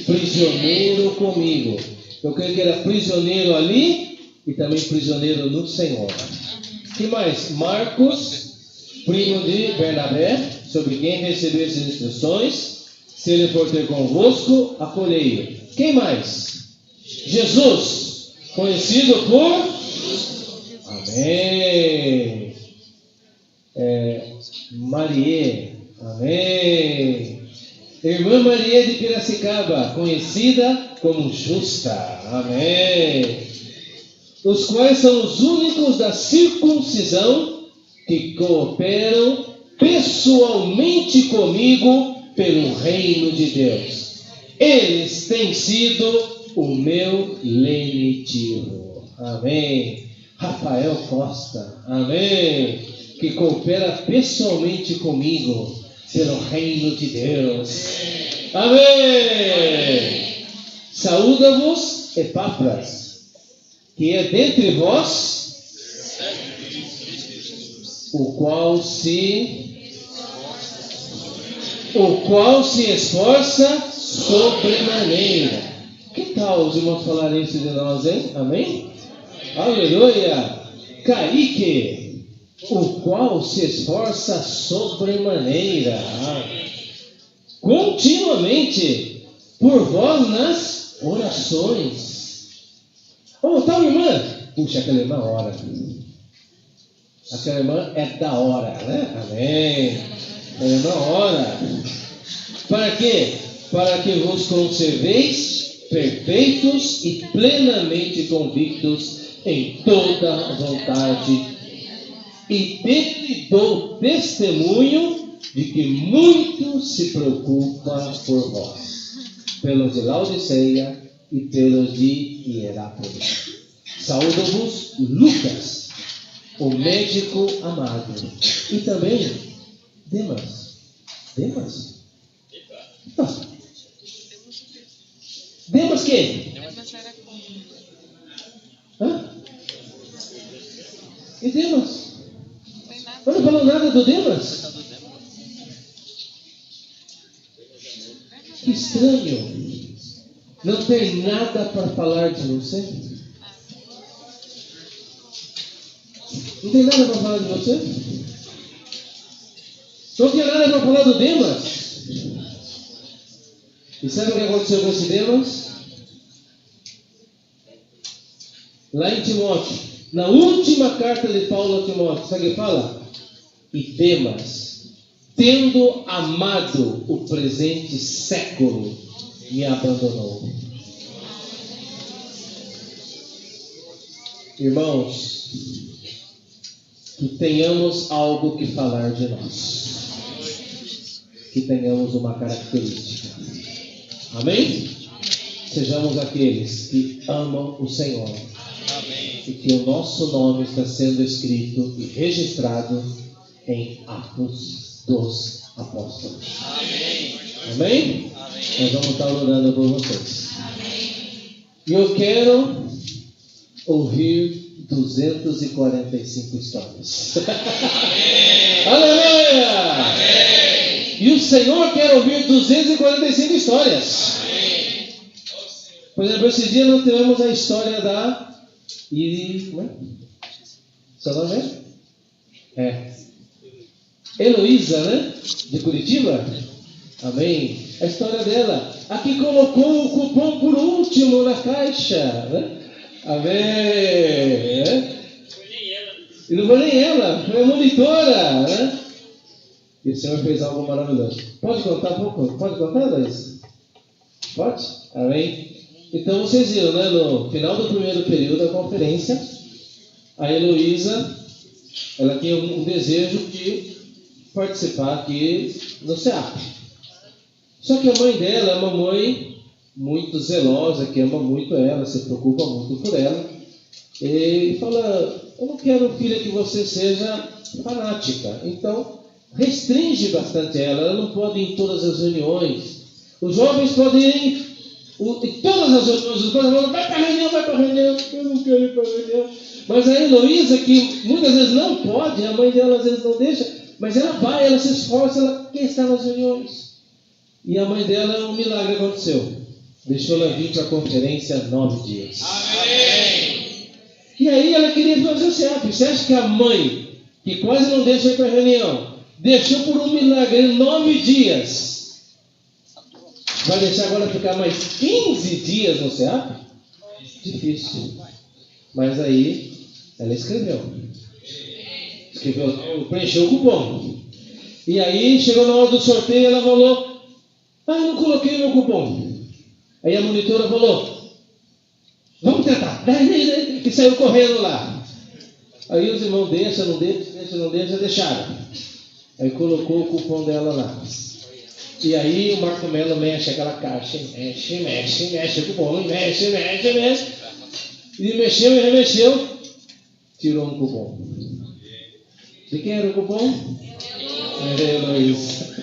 Prisioneiro comigo. Eu creio que era prisioneiro ali e também prisioneiro no Senhor. Que mais? Marcos, primo de Bernabé, sobre quem recebeu essas instruções. Se ele for ter convosco, acolhei-o. Quem mais? Jesus, conhecido por... Amém. Marie, amém. Irmã Maria de Piracicaba, conhecida como Justa, amém. Os quais são os únicos da circuncisão que cooperam pessoalmente comigo pelo reino de Deus. Eles têm sido o meu lenitivo, amém. Rafael Costa, amém, que coopera pessoalmente comigo pelo reino de Deus, amém. Saúda-vos Epáfras, que é dentre vós, o qual se esforça sobremaneira. Que tal os irmãos falarem isso de nós, hein? Amém? Aleluia! Caíque, o qual se esforça sobremaneira, continuamente por vós nas orações. Tal irmã, puxa, aquela irmã ora. Aquela irmã é da hora, né? Amém. Aquela irmã ora. Para quê? para que vos conserveis perfeitos e plenamente convictos em toda vontade. E dele dou testemunho de que muito se preocupa por vós, pelos de Laodiceia e pelos de Hierápolis. Saúdo-vos, Lucas, o médico amado, e também Demas. Demas? Ah. Demas quem? Hã? E Demas? Mas não falou nada do Demas? Que estranho. Não tem nada para falar de você? Não tem nada para falar de você? Não tem nada para falar do Demas? E sabe o que aconteceu com esse Demas? Lá em Timóteo, na última carta de Paulo a Timóteo, sabe o que fala? E Demas, tendo amado o presente século, me abandonou. Irmãos, que tenhamos algo que falar de nós, que tenhamos uma característica. Amém? Sejamos aqueles que amam o Senhor. Amém. E que o nosso nome está sendo escrito e registrado em Atos dos Apóstolos. Amém? Amém? Amém. Nós vamos estar orando por vocês. Amém. E eu quero ouvir 245 histórias. Amém. Aleluia! Amém. E o Senhor quer ouvir 245 histórias. Amém. Por exemplo, esse dia nós tivemos a história da seu nome é? Heloísa, né? De Curitiba. Amém. A história dela. Aqui colocou o cupom por último na caixa, né? Amém. E não foi nem ela, foi a monitora, né? E o Senhor fez algo maravilhoso. Pode contar um pouco? Pode contar, Heloísa? Pode? Amém. Então vocês viram, né? No final do primeiro período da conferência, a Heloísa, ela tinha um desejo de participar aqui no SEAP. Só que a mãe dela é uma mãe muito zelosa, que ama muito ela, se preocupa muito por ela. E fala, eu não quero, filha, que você seja fanática. Então, restringe bastante ela não pode ir em todas as reuniões. Os jovens podem ir em todas as reuniões. Os pais falam, vai para a reunião, eu não quero ir para a reunião. Mas a Heloísa, que muitas vezes não pode, a mãe dela às vezes não deixa, mas ela vai, ela se esforça, ela quer estar nas reuniões. E a mãe dela, um milagre aconteceu. Deixou ela vir para a conferência 9 dias. Amém. E aí ela queria fazer o SEAP. Você acha que a mãe, que quase não deixa ir para a reunião, deixou por um milagre 9 dias, vai deixar agora ficar mais 15 dias no SEAP? Difícil. Mas aí ela escreveu, preencheu o cupom. E aí chegou na hora do sorteio, ela falou, eu não coloquei meu cupom. Aí a monitora falou, vamos tentar. E saiu correndo lá. Aí os irmãos não deixa, deixaram. Aí colocou o cupom dela lá. E aí o Marco Melo mexe aquela caixa, mexe o cupom, mexe. E mexeu e remexeu, tirou um cupom. De quem era o cupom? Era Heloísa.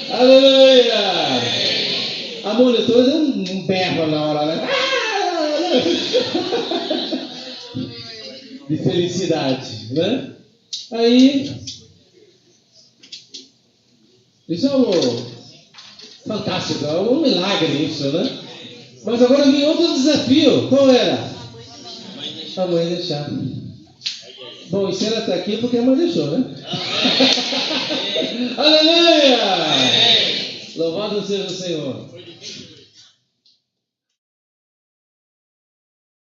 Aleluia! A monitora deu um berro na hora, né? De felicidade, né? Aí, isso é fantástico, é um milagre isso, né? Mas agora vinha outro desafio. Qual era? A mãe deixar. Bom, e se ela está aqui é porque a mãe deixou, né? Aleluia! Louvado seja o Senhor.